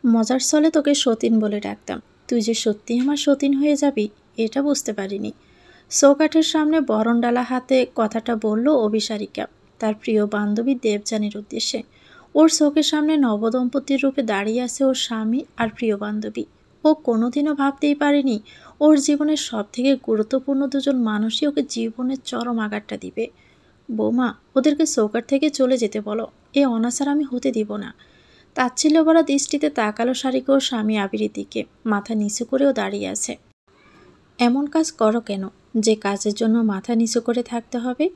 মজার ছলে তোকে সতীন বলে ডাকতাম, তুই যে সত্যি আমার সতীন হয়ে যাবি এটা বুঝতে পারিনি। চৌকাঠের সামনে বরণডালা হাতে কথাটা বলল অভিসারিকা তার প্রিয় বান্ধবী দেবযানীর উদ্দেশ্যে। ওর চোখের সামনে নবদম্পতির রূপে দাঁড়িয়ে আছে ওর স্বামী আর প্রিয় বান্ধবী। ও কোনোদিনও ভাবতেই পারেনি ওর জীবনের সব থেকে গুরুত্বপূর্ণ দুজন মানুষই ওকে জীবনের চরম আঘাতটা দিবে। বৌমা, ওদেরকে চৌকাঠ থেকে চলে যেতে বলো, এ অনাচার আমি হতে দিব না। তাচ্ছিল্য ভরা দৃষ্টিতে তাকালো সারিকা ওর স্বামী আবিরের দিকে। মাথা নিচু করেও দাঁড়িয়ে আছে। এমন কাজ করো কেন যে কাজের জন্য মাথা নিচু করে থাকতে হবে?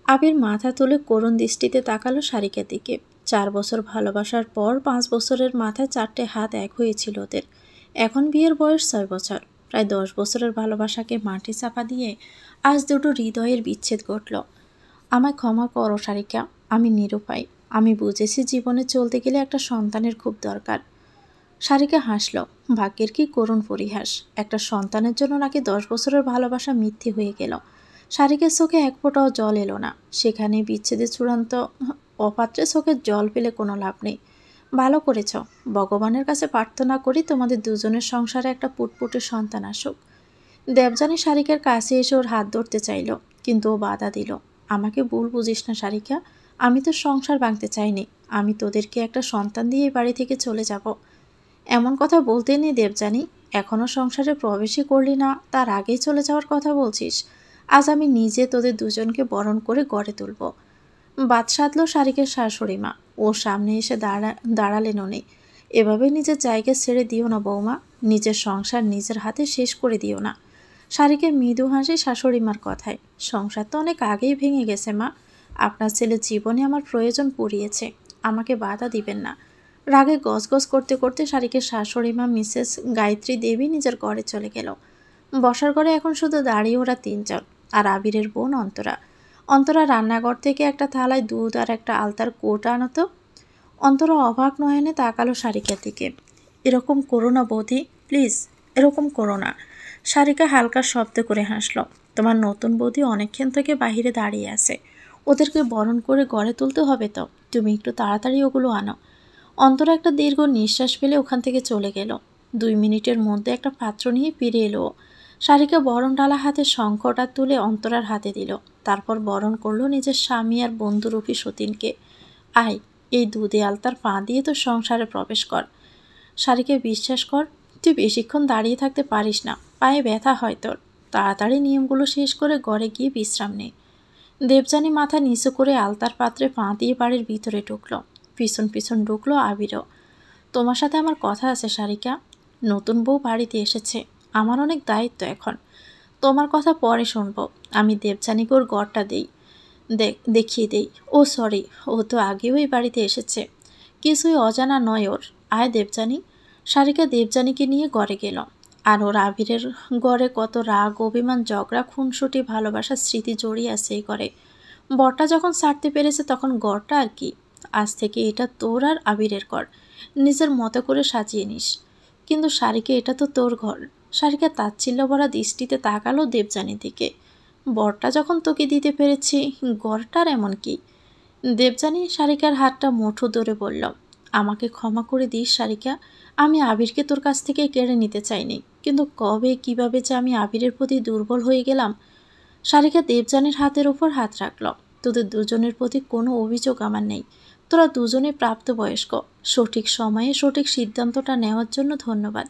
আবির মাথা তুলে করুণ দৃষ্টিতে তাকালো সারিকার দিকে। 4 বছর ভালোবাসার পর 5 বছরের মাথায় 4টে হাত এক হয়েছিল ওদের। এখন বিয়ের বয়স 6 বছর। প্রায় 10 বছরের ভালোবাসাকে মাটি চাপা দিয়ে আজ দুটো হৃদয়ের বিচ্ছেদ ঘটল। আমায় ক্ষমা করো সারিকা, আমি নিরুপায়। আমি বুঝেছি জীবনে চলতে গেলে একটা সন্তানের খুব দরকার। সারিকা হাসল। ভাগ্যের কি করুণ পরিহাস, একটা সন্তানের জন্য নাকি 10 বছরের ভালোবাসা মিথ্যে হয়ে গেল। সারিকার চোখে এক ফোঁটাও জল এলো না। সেখানে বিচ্ছেদের চূড়ান্ত অপাত্রে চোখের জল পেলে কোনো লাভ নেই। ভালো করেছ। ভগবানের কাছে প্রার্থনা করি তোমাদের দুজনের সংসারে একটা পুটপুটে সন্তান আসুক। দেবযানী সারিকার কাছে এসে ওর হাত ধরতে চাইল, কিন্তু ও বাধা দিল। আমাকে ভুল বুঝিস না সারিকা, আমি তো সংসার ভাঙতে চাইনি। আমি তোদেরকে একটা সন্তান দিয়ে এই বাড়ি থেকে চলে যাব। এমন কথা বলতে নেই দেবযানী, এখনও সংসারে প্রবেশই করলি না, তার আগেই চলে যাওয়ার কথা বলছিস। আজ আমি নিজে তোদের দুজনকে বরণ করে গড়ে তুলব। বাদ সাধল সারিকের শাশুড়ি মা। ওর সামনে এসে দাঁড়ালেন উনি। এভাবে নিজের জায়গা ছেড়ে দিও না বৌমা, নিজের সংসার নিজের হাতে শেষ করে দিও না। সারিকে মৃদু হাসি শাশুড়ি মার কথায়। সংসার তো অনেক আগেই ভেঙে গেছে মা, আপনার ছেলে জীবনে আমার প্রয়োজন পুড়িয়েছে, আমাকে বাধা দিবেন না। রাগে গজগজ করতে করতে সারিকের শাশুড়ি মা মিসেস গায়ত্রী দেবী নিজের ঘরে চলে গেল। বসার ঘরে এখন শুধু দাঁড়িয়ে ওরা 3 জন আর আবিরের বোন অন্তরা। অন্তরা রান্নাঘর থেকে একটা থালায় দুধ আর একটা আলতার কোটা আনতো। অন্তরা অবাক নয়নে তাকালো সারিকার দিকে। এরকম করো না বৌদি, প্লিজ এরকম করো না। সারিকা হালকা শব্দ করে হাসল। তোমার নতুন বৌদি অনেকক্ষণ থেকে বাহিরে দাঁড়িয়ে আছে, ওদেরকে বরণ করে গড়ে তুলতে হবে, তো তুমি একটু তাড়াতাড়ি ওগুলো আনো। অন্তরা একটা দীর্ঘ নিঃশ্বাস ফেলে ওখান থেকে চলে গেল। 2 মিনিটের মধ্যে একটা পাত্র নিয়ে ফিরে এলো। সারিকা বরণ ডালা হাতে শঙ্খটা তুলে অন্তরার হাতে দিল। তারপর বরণ করলো নিজের স্বামী আর বন্ধুরূপী সতীনকে। আয়, এই দুধে আলতার পা দিয়ে তো সংসারে প্রবেশ কর। সারিকে বিশ্বাস কর, তুই বেশিক্ষণ দাঁড়িয়ে থাকতে পারিস না, পায়ে ব্যথা হয় তোর। তাড়াতাড়ি নিয়মগুলো শেষ করে ঘরে গিয়ে বিশ্রাম নে। দেবযানী মাথা নিচু করে আলতার পাত্রে পা দিয়ে বাড়ির ভিতরে ঢুকলো। পিছন পিছন ঢুকলো আবিরও। তোমার সাথে আমার কথা আছে সারিকা। নতুন বউ বাড়িতে এসেছে, আমার অনেক দায়িত্ব এখন। তোমার কথা পরে শুনবো। আমি দেবযানীকে ওর ঘরটা দেখিয়ে দেই। ও সরি, ও তো আগেও এই বাড়িতে এসেছে, কিছুই অজানা নয় ওর। আয় দেবযানী। সারিকা দেবযানীকে নিয়ে ঘরে গেল। আর ওর আবিরের ঘরে কত রাগ, অভিমান, ঝগড়া, খুনসুটি, ভালোবাসার স্মৃতি জড়িয়ে আছে এই ঘরে। বরটা যখন ছাড়তে পেরেছে তখন ঘরটা আর কি। আজ থেকে এটা তোর আর আবিরের ঘর, নিজের মতো করে সাজিয়ে নিস। কিন্তু সারিকা, এটা তো তোর ঘর। সারিকা তাচ্ছিল্য ভরা দৃষ্টিতে তাকালো দেবযানীর দিকে। বরটা যখন তোকে দিতে পেরেছি, ঘরটার এমন কি? দেবযানী সারিকার হাতটা মুঠো ধরে বলল, আমাকে ক্ষমা করে দিস সারিকা, আমি আবিরকে তোর কাছ থেকে কেড়ে নিতে চাইনি, কিন্তু কবে কিভাবে যে আমি আবিরের প্রতি দুর্বল হয়ে গেলাম। সারিকা দেবযানীর হাতের উপর হাত রাখল। তোদের দুজনের প্রতি কোনো অভিযোগ আমার নেই, তোরা দুজনে প্রাপ্তবয়স্ক। সঠিক সময়ে সঠিক সিদ্ধান্তটা নেওয়ার জন্য ধন্যবাদ।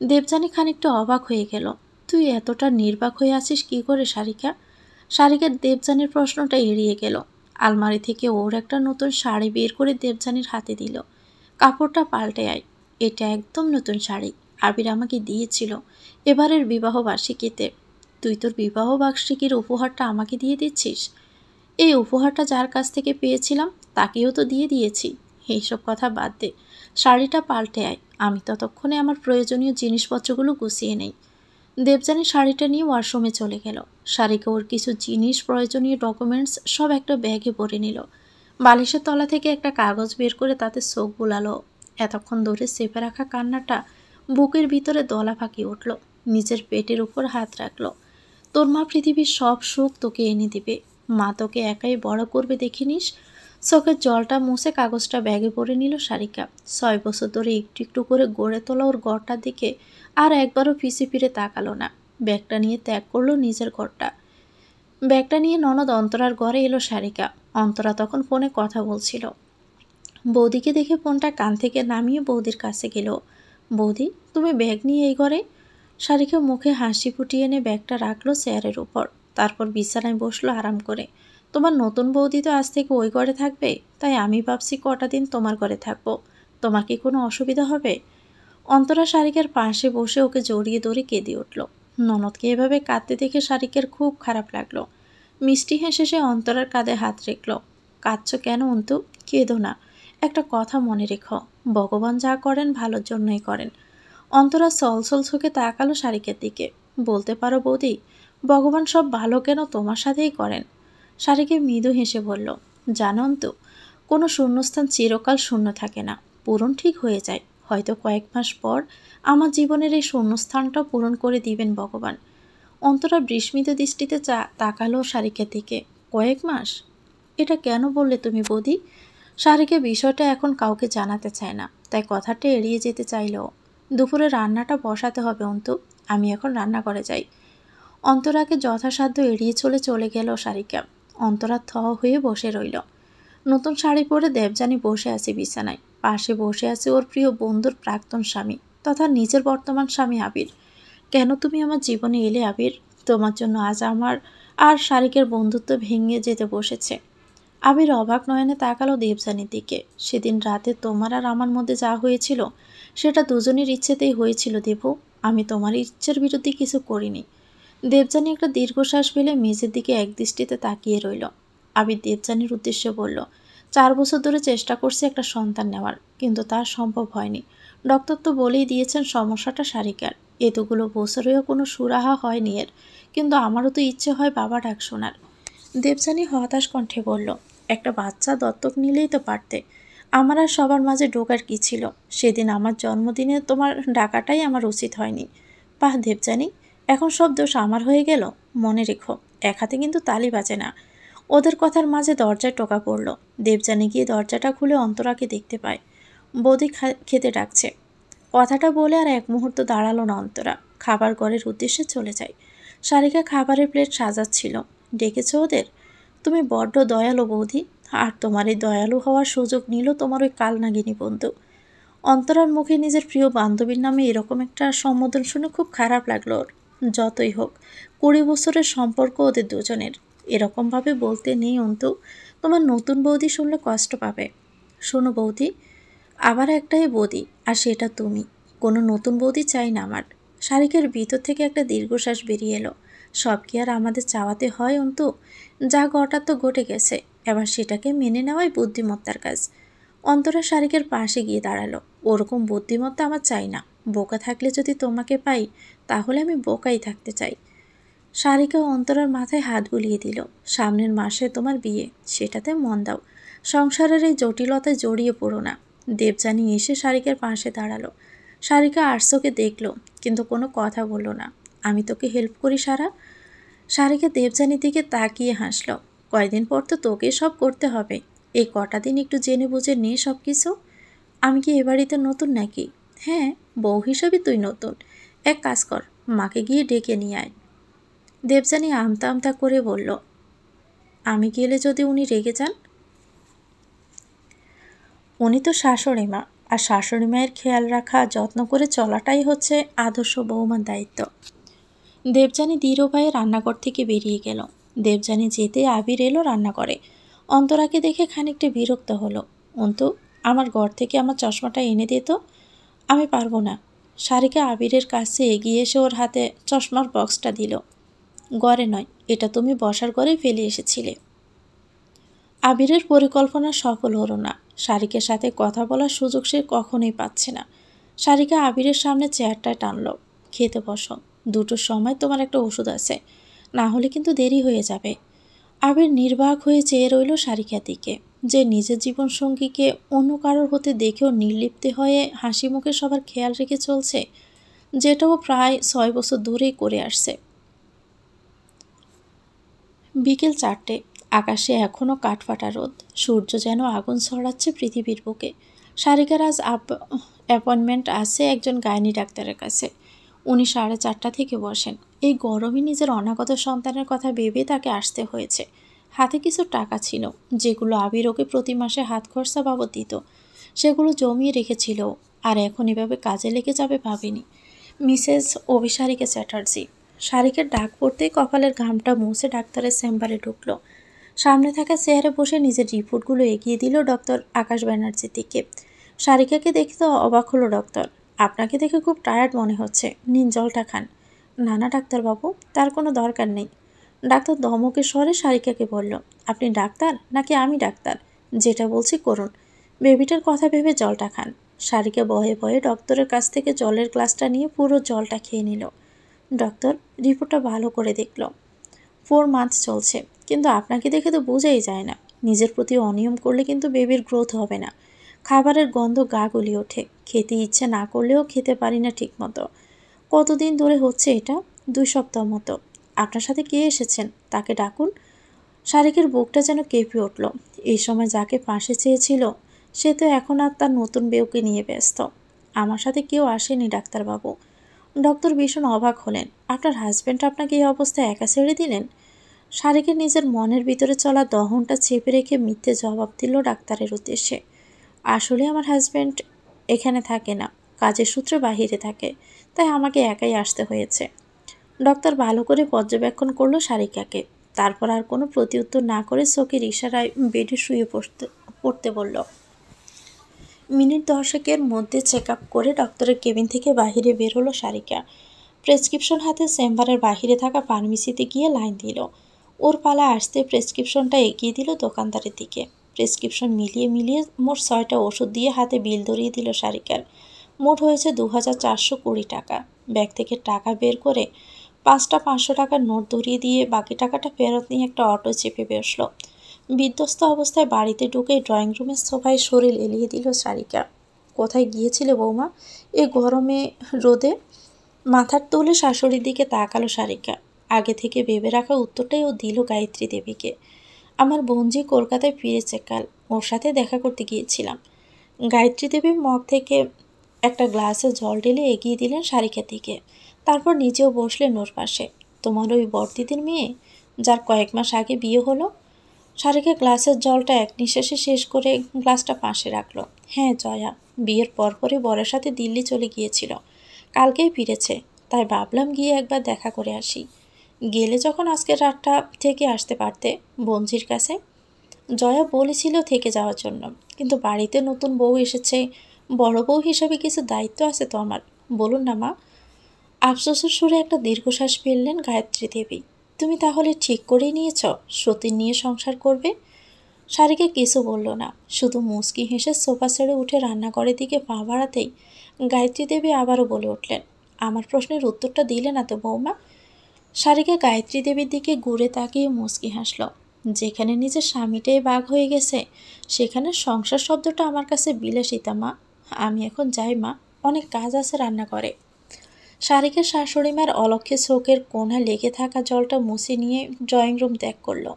দেবযানী খানিকটা অবাক হয়ে গেল। তুই এতটা নির্বাক হয়ে আছিস কি করে সারিকা? সারিকার দেবযানীর প্রশ্নটা এড়িয়ে গেল। আলমারি থেকে ওর একটা নতুন শাড়ি বের করে দেবযানীর হাতে দিল। কাপড়টা পাল্টে আয়, এটা একদম নতুন শাড়ি, আবির আমাকে দিয়েছিল এবারের বিবাহ বার্ষিকীতে। তুই তোর বিবাহ বার্ষিকীর উপহারটা আমাকে দিয়ে দিচ্ছিস? এই উপহারটা যার কাছ থেকে পেয়েছিলাম তাকেও তো দিয়ে দিয়েছি। এইসব কথা বাদ দে, শাড়িটা পাল্টে আয়, আমি ততক্ষণে আমার প্রয়োজনীয় জিনিসপত্রগুলো গুছিয়ে নেই। দেবযানী শাড়িটা নিয়ে ওয়াশরুমে চলে গেল। সারিকা ওর কিছু জিনিস, প্রয়োজনীয় ডকুমেন্টস সব একটা ব্যাগে ভরে নিল। বালিশের তলা থেকে একটা কাগজ বের করে তাতে চোখ বুলালো। এতক্ষণ ধরে চেপে রাখা কান্নাটা বুকের ভিতরে দলা পাকিয়ে উঠল। নিজের পেটের উপর হাত রাখল। তোর মা পৃথিবীর সব সুখ তোকে এনে দিবে, মা তোকে একাই বড় করবে দেখে নিস। চোখের জলটা মুছে কাগজটা ব্যাগে পরে নিল সারিকা। 6 বছর ধরে একটু একটু করে গড়ে তোলা ওর ঘরটার দিকে আর একবারও পিছে ফিরে তাকালো না। ব্যাগটা নিয়ে ত্যাগ করলো নিজের ঘরটা। ব্যাগটা নিয়ে ননদ অন্তরার ঘরে এলো সারিকা। অন্তরা তখন ফোনে কথা বলছিল। বৌদিকে দেখে ফোনটা কান থেকে নামিয়ে বৌদির কাছে গেল। বৌদি, তুমি ব্যাগ নিয়ে এই ঘরে? সারিকা মুখে হাসি ফুটিয়ে এনে ব্যাগটা রাখলো চেয়ারের উপর। তারপর বিছানায় বসলো আরাম করে। তোমার নতুন বৌদি তো আজ থেকে ওই ঘরে থাকবে, তাই আমি ভাবছি কটা দিন তোমার ঘরে থাকবো। তোমার কি কোনো অসুবিধা হবে? অন্তরা সারিকার পাশে বসে ওকে জড়িয়ে ধরে কেঁদে উঠল। ননদকে এভাবে কাঁদতে দেখে সারিকার খুব খারাপ লাগলো। মিষ্টি হেসে সে অন্তরার কাঁধে হাত রেখল। কাঁদছ কেন অন্তু? কেঁদো না। একটা কথা মনে রেখো, ভগবান যা করেন ভালোর জন্যই করেন। অন্তরা সলসল চোখে তাকালো সারিকের দিকে। বলতে পারো বৌদি, ভগবান সব ভালো কেন তোমার সাথেই করেন? সারিকে মৃদু হেসে বলল, জানো অন্তু, কোনো শূন্যস্থান চিরকাল শূন্য থাকে না, পূরণ ঠিক হয়ে যায়। হয়তো কয়েক মাস পর আমার জীবনের এই শূন্যস্থানটা পূরণ করে দিবেন ভগবান। অন্তরা বিস্মিত দৃষ্টিতে তাকালো সারিকের দিকে। কয়েক মাস? এটা কেন বললে তুমি বৌদি? সারিকে বিষয়টা এখন কাউকে জানাতে চায় না, তাই কথাটা এড়িয়ে যেতে চাইলেও। দুপুরে রান্নাটা বসাতে হবে অন্তু, আমি এখন রান্না করে যাই। অন্তরাকে যথাসাধ্য এড়িয়ে চলে গেল সারিকা। অন্তরা থ হয়ে বসে রইল। নতুন শাড়ি পরে দেবযানী বসে আছে বিছানায়। পাশে বসে আছে ওর প্রিয় বন্ধুর প্রাক্তন স্বামী তথা নিজের বর্তমান স্বামী আবির। কেন তুমি আমার জীবনে এলে আবির? তোমার জন্য আজ আমার আর শারিকের বন্ধুত্ব ভেঙে যেতে বসেছে। আবির অবাক নয়নে তাকালো দেবযানীর দিকে। সেদিন রাতে তোমার আর আমার মধ্যে যা হয়েছিল সেটা দুজনের ইচ্ছেতেই হয়েছিল দেব। আমি তোমার ইচ্ছের বিরুদ্ধে কিছু করিনি। দেবযানী একটা দীর্ঘশ্বাস ফেলে মেঝের দিকে একদৃষ্টিতে তাকিয়ে রইল। আবির দেবযানীর উদ্দেশ্যে বলল, 4 বছর ধরে চেষ্টা করছি একটা সন্তান নেওয়ার, কিন্তু তা সম্ভব হয়নি। ডক্টর তো বলেই দিয়েছেন সমস্যাটা সারিকার। এতগুলো বছরেও কোনো সুরাহা হয়নি এর, কিন্তু আমারও তো ইচ্ছে হয় বাবা ডাক শোনার। দেবযানী হতাশ কণ্ঠে বলল, একটা বাচ্চা দত্তক নিলেই তো পারতে। আমার আর সবার মাঝে ঢোকার কি ছিল? সেদিন আমার জন্মদিনে তোমার ডাকাটাই আমার উচিত হয়নি। বাহ দেবযানী, এখন সব দোষ আমার হয়ে গেল। মনে রেখো, এক হাতে কিন্তু তালি বাজে না। ওদের কথার মাঝে দরজায় টোকা পড়ল। দেবযানী গিয়ে দরজাটা খুলে অন্তরাকে দেখতে পায়। বৌদি খেতে ডাকছে। কথাটা বলে আর এক মুহূর্ত দাঁড়ালো না অন্তরা। খাবার ঘরের উদ্দেশ্যে চলে যায়। সারিকা খাবারের প্লেট সাজাচ্ছিল। ডেকেছ ওদের? তুমি বড্ড দয়ালু বৌদি, আর তোমার এই দয়ালু হওয়ার সুযোগ নিল তোমার ওই কালনাগিনী বন্ধু। অন্তরার মুখে নিজের প্রিয় বান্ধবীর নামে এরকম একটা সম্বোধন শুনে খুব খারাপ লাগলো ওর। যতই হোক, 20 বছরের সম্পর্ক ওদের দুজনের, এরকমভাবে বলতে নেই অন্তু। তোমার নতুন বৌদি শুনলে কষ্ট পাবে। শোনো বৌদি, আবার একটাই বৌদি, আর সেটা তুমি। কোনো নতুন বৌদি চাই না আমার। শারিকের ভিতর থেকে একটা দীর্ঘশ্বাস বেরিয়ে এলো। সব কি আর আমাদের চাওয়াতে হয় অন্তু? যা ঘটার তো ঘটে গেছে, এবার সেটাকে মেনে নেওয়াই বুদ্ধিমত্তার কাজ। অন্তরা শারিকের পাশে গিয়ে দাঁড়ালো। ওরকম বুদ্ধিমত্তা আমার চাই না। বোকা থাকলে যদি তোমাকে পাই, তাহলে আমি বোকাই থাকতে চাই। শারিকা অন্তরার মাথায় হাত বুলিয়ে দিল। সামনের মাসে তোমার বিয়ে, সেটাতে মন দাও। সংসারের এই জটিলতায় জড়িয়ে পড়ো না। দেবযানী এসে শারিকার পাশে দাঁড়ালো। শারিকা আর্সোকে দেখলো, কিন্তু কোনো কথা বলল না। আমি তোকে হেল্প করি সারা। শারিকা দেবযানীর দিকে তাকিয়ে হাসল। কয়দিন পর তো তোকে সব করতে হবে। এই কটা দিন একটু জেনে বুঝে নে সব কিছু। আমি কি এ বাড়িতে নতুন নাকি? হ্যাঁ, বউ হিসেবে তুই নতুন। এক কাজ কর, মাকে গিয়ে ডেকে নিয়ে আয়। দেবযানী আমতা আমতা করে বলল, আমি গেলে যদি উনি রেগে যান? উনি তো শাশুড়ি মা, আর শাশুড়ি মায়ের খেয়াল রাখা, যত্ন করে চলাটাই হচ্ছে আদর্শ বৌমার দায়িত্ব। দেবযানী দৃঢ়ভাবে রান্নাঘর থেকে বেরিয়ে গেল। দেবযানী যেতে আবির এলো রান্নাঘরে। অন্তরাকে দেখে খানিকটা বিরক্ত হলো। অন্তু, আমার ঘর থেকে আমার চশমাটা এনে দে তো। আমি পারবো না। সারিকা আবিরের কাছে এগিয়ে এসে ওর হাতে চশমার বক্সটা দিল। ঘরে নয়, এটা তুমি বসার ঘরে ফেলে এসেছিলে। আবিরের পরিকল্পনা সফল হলো না। সারিকের সাথে কথা বলার সুযোগ সে কখনোই পাচ্ছে না। সারিকা আবিরের সামনে চেয়ারটা টানলো। খেতে বসো, 2টোর সময় তোমার একটা ওষুধ আছে, না হলে কিন্তু দেরি হয়ে যাবে। আবির নির্বাক হয়ে চেয়ে রইল সারিকার দিকে, যে নিজের জীবনসঙ্গীকে অন্য কারোর হতে দেখেও নির্লিপ্ত হয়ে হাসি মুখে সবার খেয়াল রেখে চলছে, যেটাও প্রায় 6 বছর ধরেই করে আসছে। বিকেল 4টে। আকাশে এখনও কাঠফাটা রোদ, সূর্য যেন আগুন ছড়াচ্ছে পৃথিবীর বুকে। সারিকার আজ অ্যাপয়েন্টমেন্ট আছে একজন গাইনি ডাক্তারের কাছে। উনি 4:30 থেকে বসেন। এই গরমে নিজের অনাগত সন্তানের কথা ভেবে তাকে আসতে হয়েছে। হাতে কিছু টাকা ছিল, যেগুলো আবির ওকে প্রতি মাসে হাত খরচা বাবদ দিত। সেগুলো জমিয়ে রেখেছিল, আর এখন এভাবে কাজে লেগে যাবে ভাবেনি। মিসেস অভিসারিকা চ্যাটার্জি। সারিকের ডাক পড়তেই কপালের ঘামটা মুছে ডাক্তারের চেম্বারে ঢুকলো। সামনে থাকা চেয়ারে বসে নিজের রিপোর্টগুলো এগিয়ে দিল ডক্টর আকাশ ব্যানার্জির দিকে। সারিকাকে দেখে তো অবাক হলো ডক্টর। আপনাকে দেখে খুব টায়ার্ড মনে হচ্ছে, নিন জলটা খান। না না ডাক্তারবাবু, তার কোনো দরকার নেই। ডাক্তার ধমকের স্বরে সারিকাকে বলল, আপনি ডাক্তার নাকি আমি ডাক্তার? যেটা বলছি করুন। বেবিটার কথা ভেবে জলটা খান। সারিকা ভয়ে ভয়ে ডক্টরের কাছ থেকে জলের গ্লাসটা নিয়ে পুরো জলটা খেয়ে নিল। ডক্টর রিপোর্টটা ভালো করে দেখল। 4 মান্থ চলছে, কিন্তু আপনাকে দেখে তো বোঝাই যায় না। নিজের প্রতি অনিয়ম করলে কিন্তু বেবির গ্রোথ হবে না। খাবারের গন্ধ গা গলিয়ে ওঠে, খেতে ইচ্ছে না করলেও খেতে পারি না ঠিকমতো। কতদিন ধরে হচ্ছে এটা? 2 সপ্তাহ মতো। আপনার সাথে কে এসেছেন? তাকে ডাকুন। শারিকের বুকটা যেন কেঁপে উঠল। এই সময় যাকে পাশে চেয়েছিল, সে তো এখন আর তার নতুন বউকে নিয়ে ব্যস্ত। আমার সাথে কেউ আসেনি ডাক্তারবাবু। ডক্টর ভীষণ অবাক হলেন। আপনার হাজব্যান্ড আপনাকে এই অবস্থায় একা ছেড়ে দিলেন? শারিকের নিজের মনের ভিতরে চলা দহনটা চেপে রেখে মিথ্যে জবাব দিল ডাক্তারের উদ্দেশ্যে। আসলে আমার হাজব্যান্ড এখানে থাকে না, কাজের সূত্রে বাহিরে থাকে, তাই আমাকে একাই আসতে হয়েছে। ডক্টর ভালো করে পর্যবেক্ষণ করলো সারিকাকে, তারপর আর কোনো প্রতিউত্তর না করে চোখের ইশারায় বেডে শুয়ে পড়তে বলল। মিনিট 10-এর মধ্যে চেক আপ করে ডক্টরের কেবিন থেকে বাহিরে বের হলো সারিকা। প্রেসক্রিপশন হাতে চেম্বারের বাহিরে থাকা ফার্মেসিতে গিয়ে লাইন দিল। ওর পালা আসতে প্রেসক্রিপশনটা এগিয়ে দিল দোকানদারের দিকে। প্রেসক্রিপশন মিলিয়ে মোট 6টা ওষুধ দিয়ে হাতে বিল ধরিয়ে দিল সারিকার। মোট হয়েছে 2420 টাকা। ব্যাগ থেকে টাকা বের করে 5টা 500 টাকার নোট ধরিয়ে দিয়ে বাকি টাকাটা ফেরত নিয়ে একটা অটো চেপে বসল। বিধ্বস্ত অবস্থায় বাড়িতে ঢুকে ড্রয়িং রুমের সোফায় শরীর এলিয়ে দিল সারিকা। কোথায় গিয়েছিলে বৌমা এ গরমে রোদে? মাথার তোলে শাশুড়ির দিকে তাকালো সারিকা। আগে থেকে ভেবে রাখা উত্তরটাই ও দিল গায়ত্রী দেবীকে। আমার বোনজি কলকাতায় ফিরেছে কাল, ওর সাথে দেখা করতে গিয়েছিলাম। গায়ত্রী দেবী মগ থেকে একটা গ্লাসে জল ঢেলে এগিয়ে দিলেন সারিকার দিকে। তারপর নিজেও বসলেন ওর পাশে। তোমার ওই বড়দিদির মেয়ে, যার কয়েক মাস আগে বিয়ে হলো? সারিকা গ্লাসের জলটা এক নিঃশ্বাসে শেষ করে গ্লাসটা পাশে রাখলো। হ্যাঁ জয়া, বিয়ের পরপরই বরের সাথে দিল্লি চলে গিয়েছিল, কালকেই ফিরেছে, তাই ভাবলাম গিয়ে একবার দেখা করে আসি। গেলে যখন আজকের রাতটা থেকে আসতে পারতে বঞ্জির কাছে। জয়া বলেছিল থেকে যাওয়ার জন্য, কিন্তু বাড়িতে নতুন বউ এসেছে, বড় বউ হিসাবে কিছু দায়িত্ব আছে তো আমার। বলুন না মা। আফসোসের সুরে একটা দীর্ঘশ্বাস ফেললেন গায়ত্রী দেবী। তুমি তাহলে ঠিক করেই নিয়েছ সতীন নিয়ে সংসার করবে? সারিকা কিছু বলল না, শুধু মুচকি হেসে সোফা ছেড়ে উঠে রান্নাঘরের দিকে পা বাড়াতেই গায়ত্রী দেবী আবারও বলে উঠলেন, আমার প্রশ্নের উত্তরটা দিলে না তো বৌমা। সারিকা গায়ত্রী দেবীর দিকে ঘুরে তাকিয়ে মুচকি হাসল। যেখানে নিজের স্বামীটাই বাঘ হয়ে গেছে, সেখানে সংসার শব্দটা আমার কাছে বিলাসিতা মা। আমি এখন যাই মা, অনেক কাজ আছে রান্না করে। সারিকার শাশুড়ি মার অলক্ষে চোখের কোণা লেগে থাকা জলটা মুছে নিয়ে ড্রয়িং রুম ত্যাগ করলো।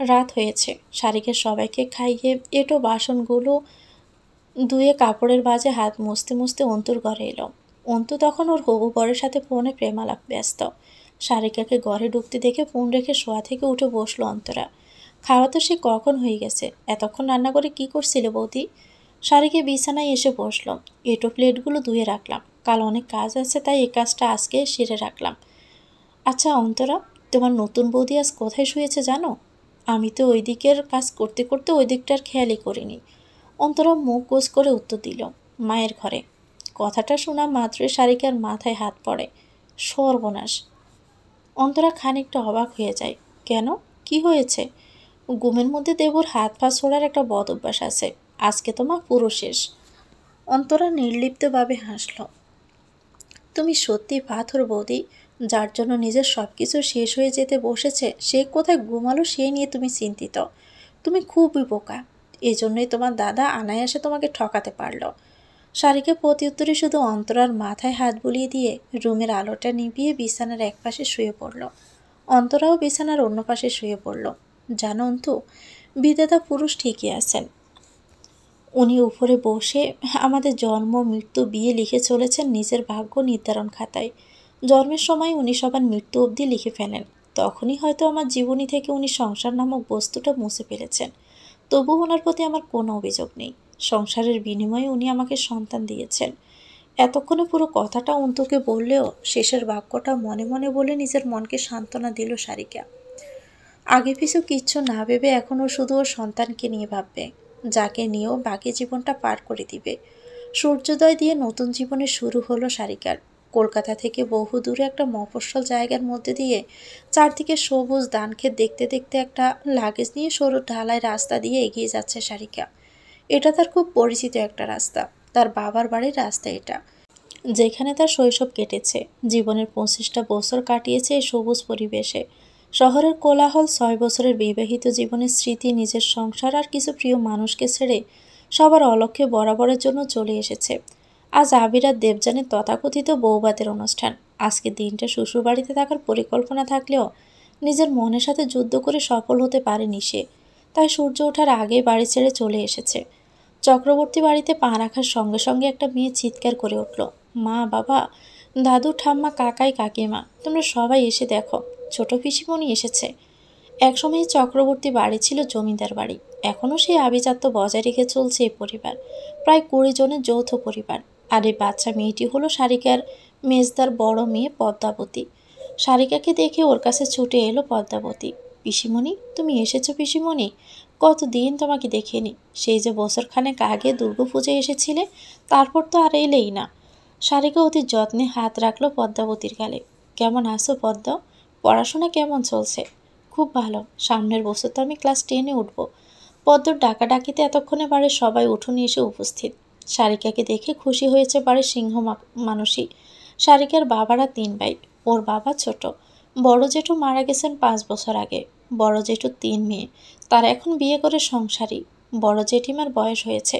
রাত হয়েছে। সারিকা সবাইকে খাইয়ে এঁটো বাসনগুলো ধুয়ে কাপড়ের বাজে হাত মুছতে মুছতে অন্তুর ঘরে এলো। অন্তু তখন ওর হবু বরের সাথে ফোনে প্রেমালাপ ব্যস্ত। সারিকাকে ঘরে ঢুকতে দেখে ফোন রেখে শোয়া থেকে উঠে বসলো অন্তরা। খাওয়া তো সে কখন হয়ে গেছে, এতক্ষণ রান্না করে কি করছিলে বৌদি? সারিকা বিছানায় এসে বসলো। এঁটো প্লেটগুলো ধুয়ে রাখলাম, কাল অনেক কাজ আছে তাই এই কাজটা আজকে সেরে রাখলাম। আচ্ছা অন্তরা, তোমার নতুন বৌদি আজ কোথায় শুয়েছে জানো? আমি তো ওই দিকের কাজ করতে করতে ওই দিকটার খেয়ালই করিনি। অন্তরা মুখ গোজ করে উত্তর দিল, মায়ের ঘরে। কথাটা শোনা মাত্রই সারিকার মাথায় হাত পড়ে। সর্বনাশ! অন্তরা খানিকটা অবাক হয়ে যায়। কেন, কি হয়েছে? ঘুমের মধ্যে দেবুর হাত পা ছোড়ার একটা বদ অভ্যাস আছে, আজকে তো মা পুরো শেষ। অন্তরা নির্লিপ্তভাবে হাসল। তুমি সত্যি পাথর বৌদি, যার জন্য নিজের সব কিছু শেষ হয়ে যেতে বসেছে সে কোথায় ঘুমালো সেই নিয়ে তুমি চিন্তিত। তুমি খুবই বোকা, এজন্যই তোমার দাদা অনায়াসে তোমাকে ঠকাতে পারলো। সারিকা প্রত্যুত্তরে শুধু অন্তরার মাথায় হাত বুলিয়ে দিয়ে রুমের আলোটা নিভিয়ে বিছানার এক পাশে শুয়ে পড়ল। অন্তরাও বিছানার অন্য পাশে শুয়ে পড়ল। জানুন তো, বিধাতা পুরুষ ঠিকই আছেন। উনি উপরে বসে আমাদের জন্ম, মৃত্যু, বিয়ে লিখে চলেছেন নিজের ভাগ্য নির্ধারণ খাতায়। জন্মের সময় উনি সবার মৃত্যু অবধি লিখে ফেলেন। তখনই হয়তো আমার জীবনী থেকে উনি সংসার নামক বস্তুটা মুছে ফেলেছেন। তবু ওনার প্রতি আমার কোনো অভিযোগ নেই। সংসারের বিনিময়ে উনি আমাকে সন্তান দিয়েছেন। এতক্ষণে পুরো কথাটা অন্তুকে বললেও শেষের বাক্যটা মনে মনে বলে নিজের মনকে সান্ত্বনা দিল সারিকা। আগে পিছু কিচ্ছু না ভেবে এখন ও শুধু ওর সন্তানকে নিয়ে ভাববে, যাকে নিয়েও বাকি জীবনটা পার করে দিবে। সূর্যোদয় দিয়ে নতুন জীবনের শুরু হলো সারিকার। কলকাতা থেকে বহু দূরে একটা মফস্বল জায়গার মধ্যে দিয়ে চারদিকে সবুজ ধানক্ষেত দেখতে দেখতে একটা লাগেজ নিয়ে সরু ঢালাই রাস্তা দিয়ে এগিয়ে যাচ্ছে সারিকা। এটা তার খুব পরিচিত একটা রাস্তা, তার বাবার বাড়ির রাস্তা এটা, যেখানে তার শৈশব কেটেছে। জীবনের 25টা বছর কাটিয়েছে এই সবুজ পরিবেশে। শহরের কোলাহল, 6 বছরের বিবাহিত জীবনের স্মৃতি, নিজের সংসার আর কিছু প্রিয় মানুষকে ছেড়ে সবার অলক্ষ্যে বরাবরের জন্য চলে এসেছে। আজ আবির আর দেবযানীর তথাকথিত বৌভাতের অনুষ্ঠান। আজকে দিনটা শ্বশুরবাড়িতে থাকার পরিকল্পনা থাকলেও নিজের মনের সাথে যুদ্ধ করে সফল হতে পারেনি সে। তাই সূর্য ওঠার আগেই বাড়ি ছেড়ে চলে এসেছে। চক্রবর্তী বাড়িতে পা রাখার সঙ্গে সঙ্গে একটা মেয়ে চিৎকার করে উঠল, মা, বাবা, দাদু, ঠাম্মা, কাকাই, কাকিমা, তোমরা সবাই এসে দেখো, ছোট পিসিমণি এসেছে। একসময় চক্রবর্তী বাড়ি ছিল জমিদার বাড়ি। এখনও সেই আভিজাত্য বজায় রেখে চলছে এই পরিবার। প্রায় 20 জনের যৌথ পরিবার। আর এই বাচ্চা মেয়েটি হলো সারিকার মেজদার বড় মেয়ে পদ্মাবতী। সারিকাকে দেখে ওর কাছে ছুটে এলো পদ্মাবতী। পিসিমণি, তুমি এসেছো পিসিমণি? কতদিন তোমাকে দেখিনি। সেই যে বছরখানেক আগে দুর্গাপূজায় এসেছিলে, তারপর তো আর এলেই না। সারিকা অতি যত্নে হাত রাখলো পদ্মাবতীর গালে। কেমন আছো পদ্মা? পড়াশোনা কেমন চলছে? খুব ভালো, সামনের বছর তো আমি ক্লাস 10-এ উঠব। পদ্মর ডাকাডাকিতে এতক্ষণে বাড়ির সবাই উঠোনে এসে উপস্থিত। সারিকাকে দেখে খুশি হয়েছে বাড়ির সিংহ মানুষই। সারিকার বাবারা 3 ভাই, ওর বাবা ছোট। বড় জেঠু মারা গেছেন 5 বছর আগে। বড় জেঠুর 3 মেয়ে, তারা এখন বিয়ে করে সংসারী। বড় জেঠিমার বয়স হয়েছে।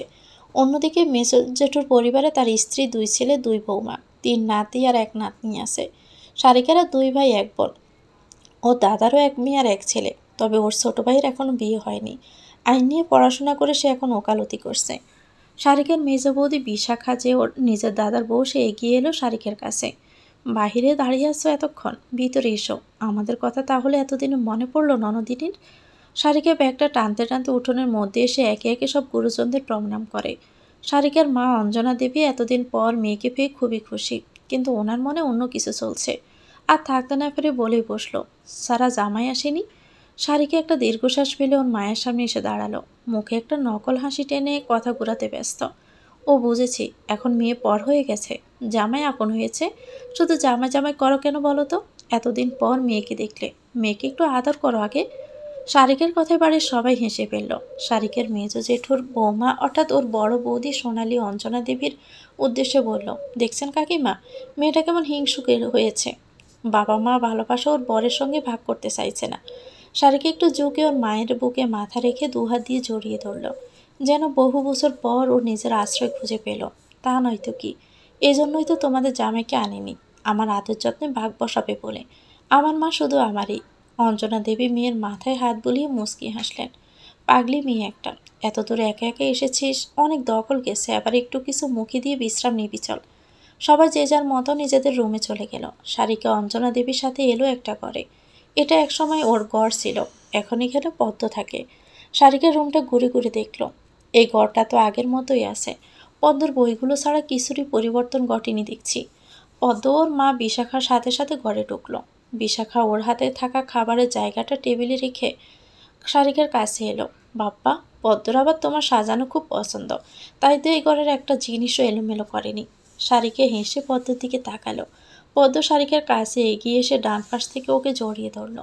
অন্যদিকে মেজ জেঠুর পরিবারে তার স্ত্রী, 2 ছেলে, 2 বৌমা, 3 নাতি আর 1 নাতনি আছে। সারিকারা 2 ভাই 1 বোন। ও দাদারও 1 মেয়ে আর 1 ছেলে। তবে ওর ছোট ভাইয়ের এখনো বিয়ে হয়নি। আইন নিয়ে পড়াশোনা করে সে এখন ওকালতি করছে। শারিকের মেজ বৌদি বিশাখা, যে ওর নিজের দাদার বউ, সে এগিয়ে এলো শারিকের কাছে। বাহিরে দাঁড়িয়ে আছো এতক্ষণ, ভিতরে এসো। আমাদের কথা তাহলে এতদিনে মনে পড়লো ননদিনীর? শারিকা ব্যাগটা টানতে টানতে উঠোনের মধ্যে এসে একে একে সব গুরুজনদের প্রণাম করে। শারিকার মা অঞ্জনা দেবী এতদিন পর মেয়েকে পেয়ে খুবই খুশি, কিন্তু ওনার মনে অন্য কিছু চলছে। আর থাকতে না পেরে বলেই বসলো, সারা জামাই আসেনি? শারিকা একটা দীর্ঘশ্বাস ফেলে ওর মায়ের সামনে এসে দাঁড়ালো। মুখে একটা নকল হাসি টেনে কথা ঘুরাতে ব্যস্ত। ও বুঝেছি, এখন মেয়ে পর হয়ে গেছে, জামাই আপন হয়েছে। শুধু জামাই জামাই করো কেন বলো তো? এতদিন পর মেয়েকে দেখলে, মেয়েকে একটু আদর করো আগে। শারিকের কথায় বাড়ির সবাই হেসে ফেলল। শারিকের মেজ জেঠুর বৌমা অর্থাৎ ওর বড় বৌদি সোনালী অঞ্জনা দেবীর উদ্দেশ্যে বলল, দেখছেন কাকিমা, মেয়েটা কেমন হিংসুকে হয়েছে। বাবা মা ভালোবাসা ওর বরের সঙ্গে ভাগ করতে চাইছে না। শারিকা একটু ঝুঁকে ওর মায়ের বুকে মাথা রেখে 2 হাত দিয়ে জড়িয়ে ধরল, যেন বহু বছর পর ওর নিজের আশ্রয় খুঁজে পেল। তা নয়তো কি, এজন্যই তো তোমাদের জামাইকে আনেনি, আমার আদর যত্নে ভাগ বসাবে বলে। আমার মা শুধু আমারই। অঞ্জনা দেবী মেয়ের মাথায় হাত বুলিয়ে মুচকি হাসলেন। পাগলি মেয়ে একটা, এত দূরে একা একা এসেছিস, অনেক দখল গেছে, আবার একটু কিছু মুখে দিয়ে বিশ্রাম নিবি চল। সবাই যে যার মতো নিজেদের রুমে চলে গেল। শারিকা অঞ্জনা দেবীর সাথে এলো একটা ঘরে। এটা একসময় ওর ঘর ছিল, এখন এখানে পদ্ম থাকে। শারিকার রুমটা ঘুরে ঘুরে দেখল। এই ঘরটা তো আগের মতোই আছে। পদ্মর বইগুলো ছাড়া কিছুরই পরিবর্তন ঘটেনি দেখছি। পদ্ম ওর মা বিশাখার সাথে সাথে ঘরে ঢুকলো। বিশাখা ওর হাতে থাকা খাবারের জায়গাটা টেবিলে রেখে শারিকার কাছে এলো। বাপ্পা, পদ্মর আবার তোমার সাজানো খুব পছন্দ, তাই তো এই ঘরের একটা জিনিসও এলোমেলো করেনি। শারিকা হেসে পদ্মর দিকে তাকালো। পদ্ম শারিকার কাছে এগিয়ে এসে ডান পাশ থেকে ওকে জড়িয়ে ধরল।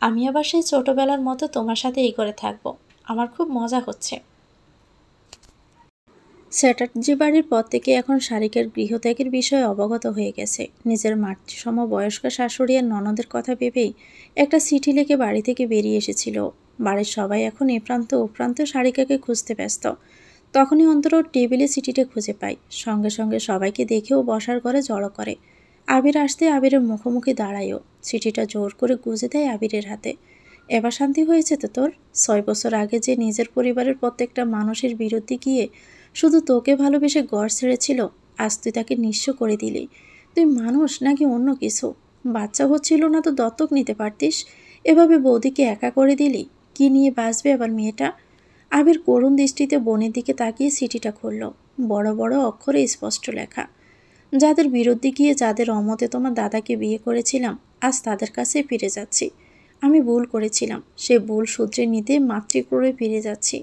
আমি আবার সেই ছোটবেলার মতো তোমার সাথে এই ঘরে থাকবো, আমার খুব মজা হচ্ছে। চ্যাটার্জি বাড়ির পর থেকে এখন শারিকার গৃহত্যাগের বিষয়ে অবগত হয়ে গেছে। নিজের মাতৃসম বয়স্ক শাশুড়ি আর ননদের কথা ভেবেই একটা চিঠি লিখে বাড়ি থেকে বেরিয়ে এসেছিল। বাড়ির সবাই এখন এ প্রান্ত ও প্রান্ত শারিকাকে খুঁজতে ব্যস্ত। তখনই অন্তর টেবিলে চিঠিটা খুঁজে পায়। সঙ্গে সঙ্গে সবাইকে দেখেও বসার ঘরে জড়ো করে। আবির আসতে আবিরের মুখোমুখি দাঁড়ায়ও। চিঠিটা জোর করে গুঁজে দেয় আবিরের হাতে। এবার শান্তি হয়েছে তো তোর? 6 বছর আগে যে নিজের পরিবারের প্রত্যেকটা মানুষের বিরুদ্ধে গিয়ে শুধু তোকে ভালোবেসে গড় ছেড়েছিল, আজ তুই তাকে নিঃস্ব করে দিলি। তুই মানুষ নাকি অন্য কিছু? বাচ্চা হচ্ছিল না তো দত্তক নিতে পারতিস। এভাবে বৌদিকে একা করে দিলি। কি নিয়ে বাঁচবে আবার মেয়েটা? আবির করুণ দৃষ্টিতে বোনের দিকে তাকিয়ে চিঠিটা খুলল। বড় বড় অক্ষরে স্পষ্ট লেখা, যাদের বিরুদ্ধে গিয়ে যাদের অমতে তোমার দাদাকে বিয়ে করেছিলাম, আজ তাদের কাছেই ফিরে যাচ্ছি। আমি ভুল করেছিলাম, সে ভুল শুধরে নিতে মাতৃক্রোড়ে ফিরে যাচ্ছি।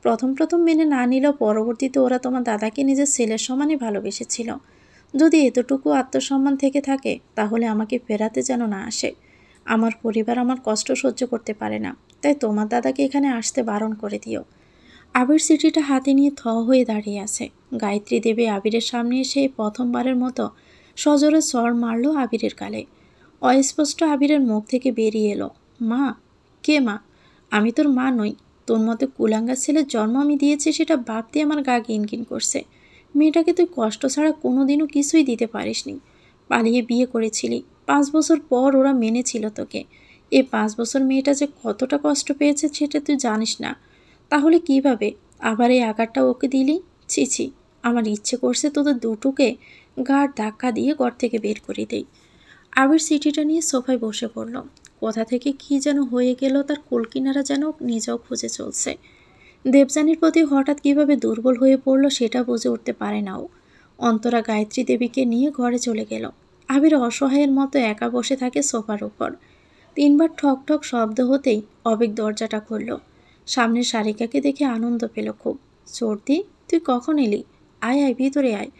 প্রথম প্রথম মেনে না নিলেও পরবর্তীতে ওরা তোমার দাদাকে নিজের ছেলের সমানই ভালোবেসেছিল। যদি এতটুকু আত্মসম্মান থেকে থাকে তাহলে আমাকে ফেরাতে যেন না আসে। আমার পরিবার আমার কষ্ট সহ্য করতে পারে না, তাই তোমার দাদাকে এখানে আসতে বারণ করে দিও। আবির চিঠিটা হাতে নিয়ে থ হয়ে দাঁড়িয়ে আছে। গায়ত্রী দেবী আবিরের সামনে এসে প্রথমবারের মতো সজোরে চড় মারল আবিরের গালে। অস্পষ্ট আবিরের মুখ থেকে বেরিয়ে এলো, মা? কে মা? আমি তোর মা নই। তোর মতো কুলাঙ্গা ছেলের জন্ম আমি দিয়েছি সেটা ভাবতে আমার গা গিনগিন করছে। মেয়েটাকে তুই কষ্ট ছাড়া কোনোদিনও কিছুই দিতে পারিসনি। পালিয়ে বিয়ে করেছিলি, 5 বছর পর ওরা মেনেছিল তোকে। এই 5 বছর মেয়েটা যে কতটা কষ্ট পেয়েছে সেটা তুই জানিস না। তাহলে কিভাবে আবার এই আঘাতটা ওকে দিলি? ছি ছি, আমার ইচ্ছে করছে তোদের দুটোকে গাঢ় ধাক্কা দিয়ে ঘর থেকে বের করে দেই। আবির চিঠিটা নিয়ে সোফায় বসে পড়ল। কোথা থেকে কি যেন হয়ে গেল, তার কুলকিনারা যেন নিজেও খুঁজে চলছে। দেবযানীর প্রতি হঠাৎ কিভাবে দুর্বল হয়ে পড়ল সেটা বুঝে উঠতে পারে না ও। অন্তরা গায়ত্রী দেবীকে নিয়ে ঘরে চলে গেল। আবির অসহায়ের মতো একা বসে থাকে সোফার উপর। 3বার ঠক ঠক শব্দ হতেই অবিক দরজাটা খুলল। সামনে সারিকাকে দেখে আনন্দ পেল খুব। সর্দি, তুই কখন এলি? আয় আয়, ভিতরে আয়।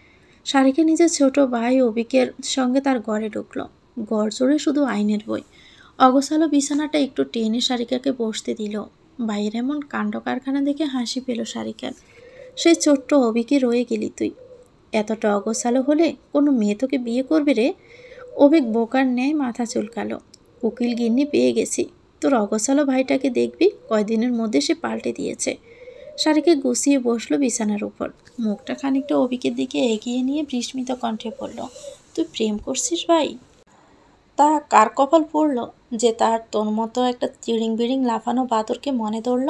সারিকা নিজের ছোট ভাই অবিকের সঙ্গে তার ঘরে ঢুকলো। ঘর জুড়ে শুধু আইনের বই। অগোছালো বিছানাটা একটু টেনে সারিকাকে বসতে দিল। ভাইয়ের এমন কাণ্ড কারখানা দেখে হাসি পেল সারিকার। সেই ছোট্ট অবিকে রয়ে গেলি তুই। এতটা অগোছালো হলে কোনো মেয়ে তোকে বিয়ে করবে রে? অবিক বোকার ন্যায় মাথা চুলকালো। উকিল গিন্নি পেয়ে গেছি। তোর অগোছালো ভাইটাকে দেখবি, কয়দিনের মধ্যে সে পাল্টে দিয়েছে। সারিকে গুছিয়ে বসলো বিছানার উপর। মুখটা খানিকটা অবিকের দিকে এগিয়ে নিয়ে বিস্মিত কণ্ঠে বলল, তুই প্রেম করছিস ভাই? তা কার কপাল পড়ল যে তার তোর মতো একটা চিড়িং বিড়িং লাফানো বাদরকে মনে ধরল?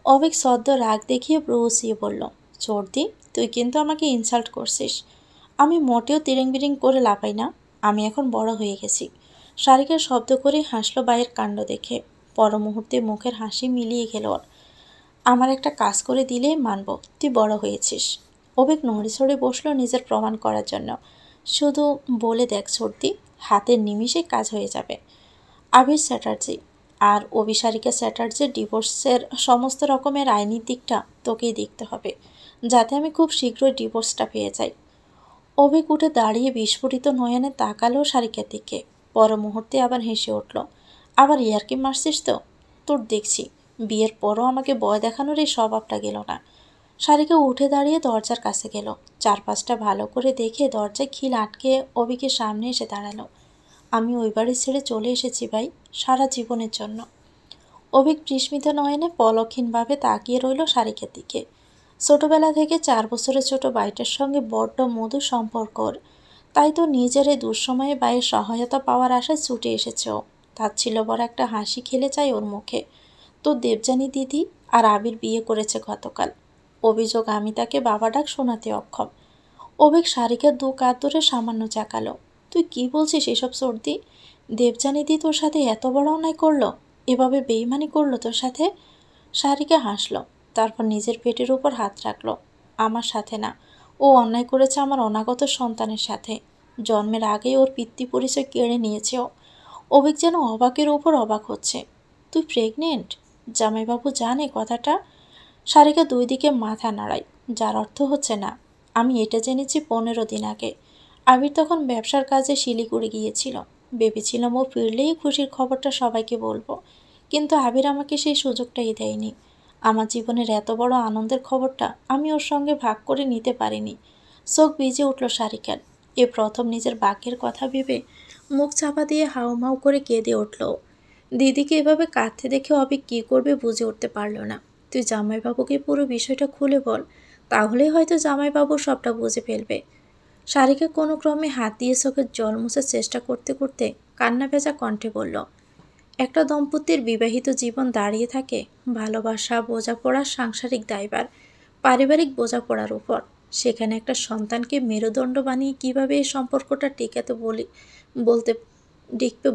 অবিক সদ্য রাগ দেখিয়ে ব্রুসিয়ে বলল, চর্দি, তুই কিন্তু আমাকে ইনসাল্ট করছিস। আমি মোটেও তিরিং বিরিং করে লাফাই না। আমি এখন বড় হয়ে গেছি। সারিকা শব্দ করে হাসলো ভাইয়ের কাণ্ড দেখে। পর মুহূর্তে মুখের হাসি মিলিয়ে গেল ওর। আমার একটা কাজ করে দিলে মানব, তুই বড় হয়েছিস। অবিক নড়ে চড়ে বসলো নিজের প্রমাণ করার জন্য। শুধু বলে দেখ সর্দি, হাতের নিমিষে কাজ হয়ে যাবে। আবির চ্যাটার্জি আর অভিসারিকা চ্যাটার্জির ডিভোর্সের সমস্ত রকমের আইনি দিকটা তোকেই দেখতে হবে, যাতে আমি খুব শীঘ্রই ডিভোর্সটা পেয়ে যাই। অভিক উঠে দাঁড়িয়ে বিস্ফোরিত নয়নে তাকালো সারিকার দিকে। পর মুহূর্তে আবার হেসে উঠল। আবার ইয়ার্কি মারছিস তো? তোর দেখছি বিয়ের পরও আমাকে ভয় দেখানোর এই স্বভাবটা গেল না। সারিকা উঠে দাঁড়িয়ে দরজার কাছে গেল। চারপাশটা ভালো করে দেখে দরজায় খিল আটকে অভিকের সামনে এসে দাঁড়ালো। আমি ওই বাড়ি ছেড়ে চলে এসেছি ভাই, সারা জীবনের জন্য। অভিক বিস্মিত নয়নে পলকহীনভাবে তাকিয়ে রইল সারিকার দিকে। ছোটবেলা থেকে 4 বছরের ছোট ভাইটার সঙ্গে বড্ড মধুর সম্পর্ক ওর। তাই তো নিজের এই দুঃসময়ে ভাইয়ের সহায়তা পাওয়ার আশায় ছুটে এসেছে ও। তার ছিল বড় একটা হাসি খেলে যায় ওর মুখে। তো দেবযানী দিদি আর আবির বিয়ে করেছে গতকাল। অভিযোগ আমি তাকে বাবা ডাক শোনাতে অক্ষম। অভিক সারিকার 2 কাঁধ ধরে সামান্য চাকালো। তুই কি বলছিস এসব সর্দি? দেবযানী দি তোর সাথে এত বড় অন্যায় করলো? এভাবে বেইমানি করলো তোর সাথে? সারিকা হাসলো, তারপর নিজের পেটের উপর হাত রাখলো। আমার সাথে না, ও অন্যায় করেছে আমার অনাগত সন্তানের সাথে। জন্মের আগেই ওর পিতৃ পরিচয় কেড়ে নিয়েছে ও। অভিক যেন অবাকের উপর অবাক হচ্ছে। তুই প্রেগনেন্ট? জামাইবাবু জানে কথাটা? সারিকা 2 দিকে মাথা নাড়ায়, যার অর্থ হচ্ছে না। আমি এটা জেনেছি 15 দিন আগে। আবির তখন ব্যবসার কাজে শিলিগুড়ি গিয়েছিল। ভেবেছিলাম ও ফিরলেই খুশির খবরটা সবাইকে বলবো, কিন্তু আবির আমাকে সেই সুযোগটাই দেয়নি। আমার জীবনের এত বড় আনন্দের খবরটা আমি ওর সঙ্গে ভাগ করে নিতে পারিনি। চোখ ভিজে উঠল সারিকার। এ প্রথম নিজের ভাগ্যের কথা ভেবে মুখ চাপা দিয়ে হাউমাউ করে কেঁদে উঠল। দিদিকে এভাবে কাঁদতে দেখে অবিক কী করবে বুঝে উঠতে পারল না। তুই জামাইবাবুকে পুরো বিষয়টা খুলে বল, তাহলেই হয়তো জামাইবাবু সবটা বুঝে ফেলবে। সারিকা কোনো ক্রমে হাত দিয়ে চোখের জল মুছার চেষ্টা করতে করতে কান্না ভেজা কণ্ঠে বলল, একটা দম্পতির বিবাহিত জীবন দাঁড়িয়ে থাকে ভালোবাসা, বোঝাপড়া, সাংসারিক দায়ভার, পারিবারিক বোঝাপড়ার উপর। সেখানে একটা সন্তানকে মেরুদণ্ড বানিয়ে কিভাবে এই সম্পর্কটা টিকাতে বলতে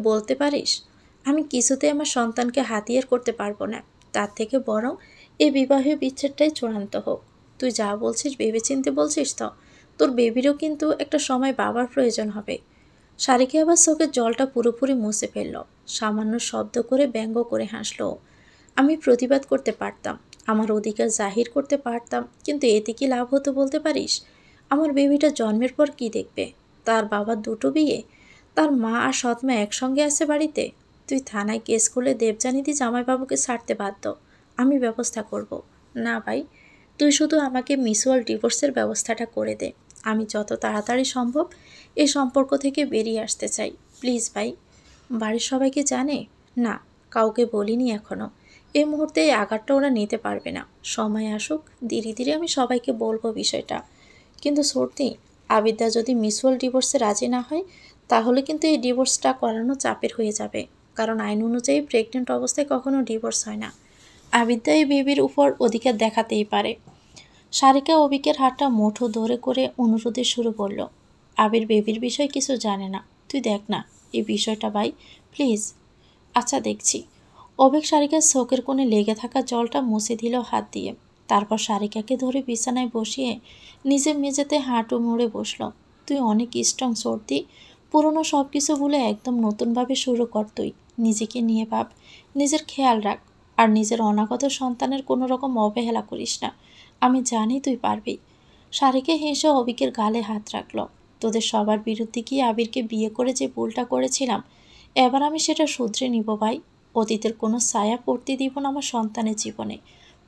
বলতে পারিস? আমি কিছুতেই আমার সন্তানকে হাতিয়ার করতে পারবো না। তার থেকে বরং এই বিবাহ বিচ্ছেদটাই চূড়ান্ত হোক। তুই যা বলছিস ভেবেচিন্তে বলছিস তো? তোর বেবিরও কিন্তু একটা সময় বাবার প্রয়োজন হবে। সারিকা আবার চোখের জলটা পুরোপুরি মুছে ফেলল। সামান্য শব্দ করে ব্যঙ্গ করে হাসল। আমি প্রতিবাদ করতে পারতাম, আমার অধিকার জাহির করতে পারতাম, কিন্তু এতে কি লাভ হতো বলতে পারিস? আমার বেবিটা জন্মের পর কি দেখবে? তার বাবার দুটো বিয়ে, তার মা আর সৎমা একসঙ্গে আছে বাড়িতে। তুই থানায় কেস করলে দেবযানীদি জামাইবাবুকে ছাড়তে বাধ্য। আমি ব্যবস্থা করব। না ভাই, তুই শুধু আমাকে মিউচুয়াল ডিভোর্সের ব্যবস্থাটা করে দে। আমি যত তাড়াতাড়ি সম্ভব এই সম্পর্ক থেকে বেরিয়ে আসতে চাই। প্লিজ ভাই। বাড়ির সবাইকে জানে? না, কাউকে বলিনি এখনও। এই মুহূর্তে এই আঘাতটা ওরা নিতে পারবে না। সময় আসুক, ধীরে ধীরে আমি সবাইকে বলবো বিষয়টা। কিন্তু সত্যি, আবিদ্যা যদি মিউচুয়াল ডিভোর্সে রাজি না হয়, তাহলে কিন্তু এই ডিভোর্সটা করানো চাপের হয়ে যাবে। কারণ আইন অনুযায়ী প্রেগনেন্ট অবস্থায় কখনো ডিভোর্স হয় না। আবিদ্যা এই বেবির উপর অধিকার দেখাতেই পারে। সারিকা অবিকের হাতটা মুঠো ধরে করে অনুরোধের সুরে বলল, আবির বেবির বিষয়ে কিছু জানে না, তুই দেখ না এই বিষয়টা ভাই, প্লিজ। আচ্ছা দেখছি। অবিক সারিকার চোখের কোণে লেগে থাকা জলটা মুছে দিল হাত দিয়ে। তারপর সারিকাকে ধরে বিছানায় বসিয়ে নিজের মেঝেতে হাঁটু মুড়ে বসল। তুই অনেক স্ট্রং সর্দি। পুরনো সব কিছু ভুলে একদম নতুনভাবে শুরু কর তুই। নিজেকে নিয়ে ভাব, নিজের খেয়াল রাখ, আর নিজের অনাগত সন্তানের কোনো রকম অবহেলা করিস না। আমি জানি তুই পারবি। সারিকা হেসে অবিকের গালে হাত রাখল। তোদের সবার বিরুদ্ধে গিয়ে আবিরকে বিয়ে করে যে ভুলটা করেছিলাম, এবার আমি সেটা শুধরে নিব ভাই। অতীতের কোনো ছায়া পড়তে দিব না আমার সন্তানের জীবনে।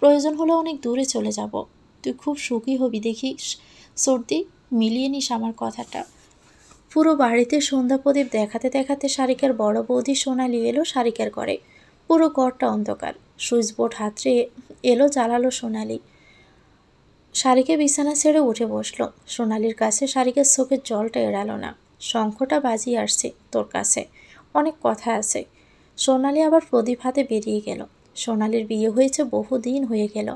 প্রয়োজন হলে অনেক দূরে চলে যাব। তুই খুব সুখী হবি দেখিস। সর্দি, মিলিয়ে নিস আমার কথাটা। পুরো বাড়িতে সন্ধ্যা প্রদীপ দেখাতে দেখাতে সারিকার বড় বৌদি সোনালি এলো সারিকার ঘরে। পুরো ঘরটা অন্ধকার। সুইচ বোর্ড হাতড়ে এলো, জ্বালালো সোনালি। সারিকা বিছানা ছেড়ে উঠে বসলো। সোনালির কাছে সারিকার চোখের জলটা এড়ালো না। শঙ্খটা বাজিয়ে আসছে তোর কাছে, অনেক কথা আছে। সোনালি আবার প্রদীপ হাতে বেরিয়ে গেল। সোনালির বিয়ে হয়েছে বহুদিন হয়ে গেল,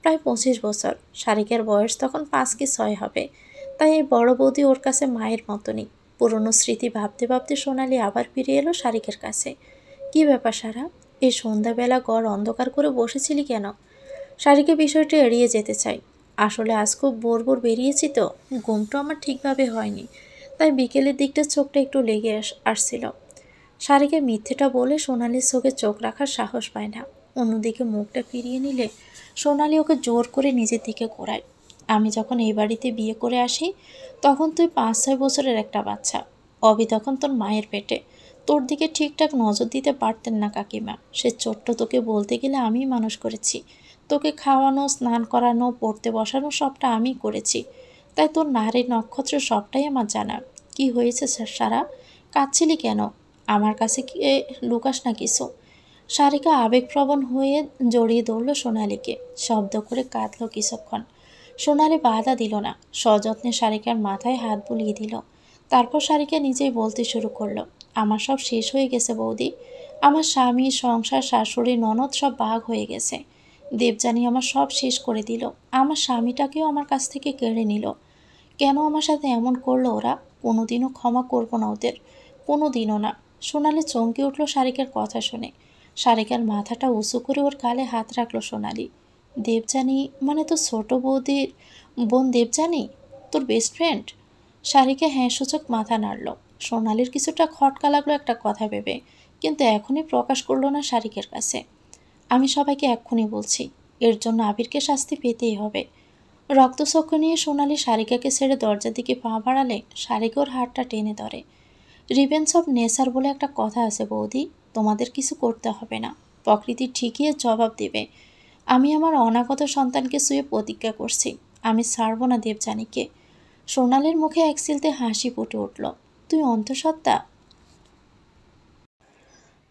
প্রায় 25 বছর। সারিকার বয়স তখন 5 কি 6 হবে। তাই এই বড় বৌদি ওর কাছে মায়ের মতনই। পুরনো স্মৃতি ভাবতে ভাবতে সোনালি আবার ফিরে এলো সারিকার কাছে। কি ব্যাপার সারা, এই সন্ধ্যাবেলা ঘর অন্ধকার করে বসেছিলি কেন? সারিকা বিষয়টি এড়িয়ে যেতে চাই। আসলে আজ খুব ভোর বেরিয়েছি তো, ঘুমটা আমার ঠিকভাবে হয়নি, তাই বিকেলের দিকটা চোখটা একটু লেগে আসছিল। সারিকা মিথ্যেটা বলে সোনালির চোখে চোখ রাখার সাহস পায় না। অন্যদিকে মুখটা ফিরিয়ে নিলে সোনালি ওকে জোর করে নিজের দিকে ঘোরায়। আমি যখন এই বাড়িতে বিয়ে করে আসি, তখন তুই 5-6 বছরের একটা বাচ্চা। অভি তখন তোর মায়ের পেটে। তোর দিকে ঠিকঠাক নজর দিতে পারতেন না কাকিমা। সে ছোট্ট তোকে বলতে গেলে আমিই মানুষ করেছি। তোকে খাওয়ানো, স্নান করানো, পড়তে বসানো সবটা আমি করেছি। তাই তোর নারী নক্ষত্র সবটাই আমার জানা। কি হয়েছে সারা, কাঁদছিলি কেন? আমার কাছে কি লুকাস না কিছু? সারিকা আবেগপ্রবণ হয়ে জড়িয়ে ধরল সোনালিকে। শব্দ করে কাঁদল কিছুক্ষণ। সোনালি বাধা দিল না, সযত্নে সারিকার মাথায় হাত বুলিয়ে দিল। তারপর সারিকা নিজেই বলতে শুরু করলো, আমার সব শেষ হয়ে গেছে বৌদি। আমার স্বামী, সংসার, শাশুড়ি, ননদ সব ভাগ হয়ে গেছে। দেবযানী আমার সব শেষ করে দিল। আমার স্বামীটাকেও আমার কাছ থেকে কেড়ে নিল। কেন আমার সাথে এমন করলো ওরা? কোনোদিনও ক্ষমা করবো না ওদের, কোনোদিনও না। সোনালি চমকে উঠল সারিকার কথা শুনে। সারিকার মাথাটা উঁচু করে ওর গালে হাত রাখলো সোনালি। দেবযানী মানে তো ছোট বৌদির বোন দেবযানী, তোর বেস্ট ফ্রেন্ড? সারিকা হ্যাঁ সূচক মাথা নাড়ল। সোনালির কিছুটা খটকা লাগলো একটা কথা ভেবে, কিন্তু এখনই প্রকাশ করলো না সারিকের কাছে। আমি সবাইকে এক্ষুনি বলছি, এর জন্য আবিরকে শাস্তি পেতেই হবে। রক্তচক্ষু নিয়ে সোনালি সারিকাকে ছেড়ে দরজার দিকে পা বাড়ালে সারিকা ওর হাতটা টেনে ধরে। রিভেঞ্জ অফ নেচার বলে একটা কথা আছে বৌদি, তোমাদের কিছু করতে হবে না, প্রকৃতি ঠিকই এর জবাব দেবে। আমি আমার অনাগত সন্তানকে শুয়ে প্রতিজ্ঞা করছি, আমি ছাড়ব না দেবযানীকে। সোনালির মুখে এক সিলতে হাসি ফুটে উঠল। তুই অন্তঃসত্ত্বা।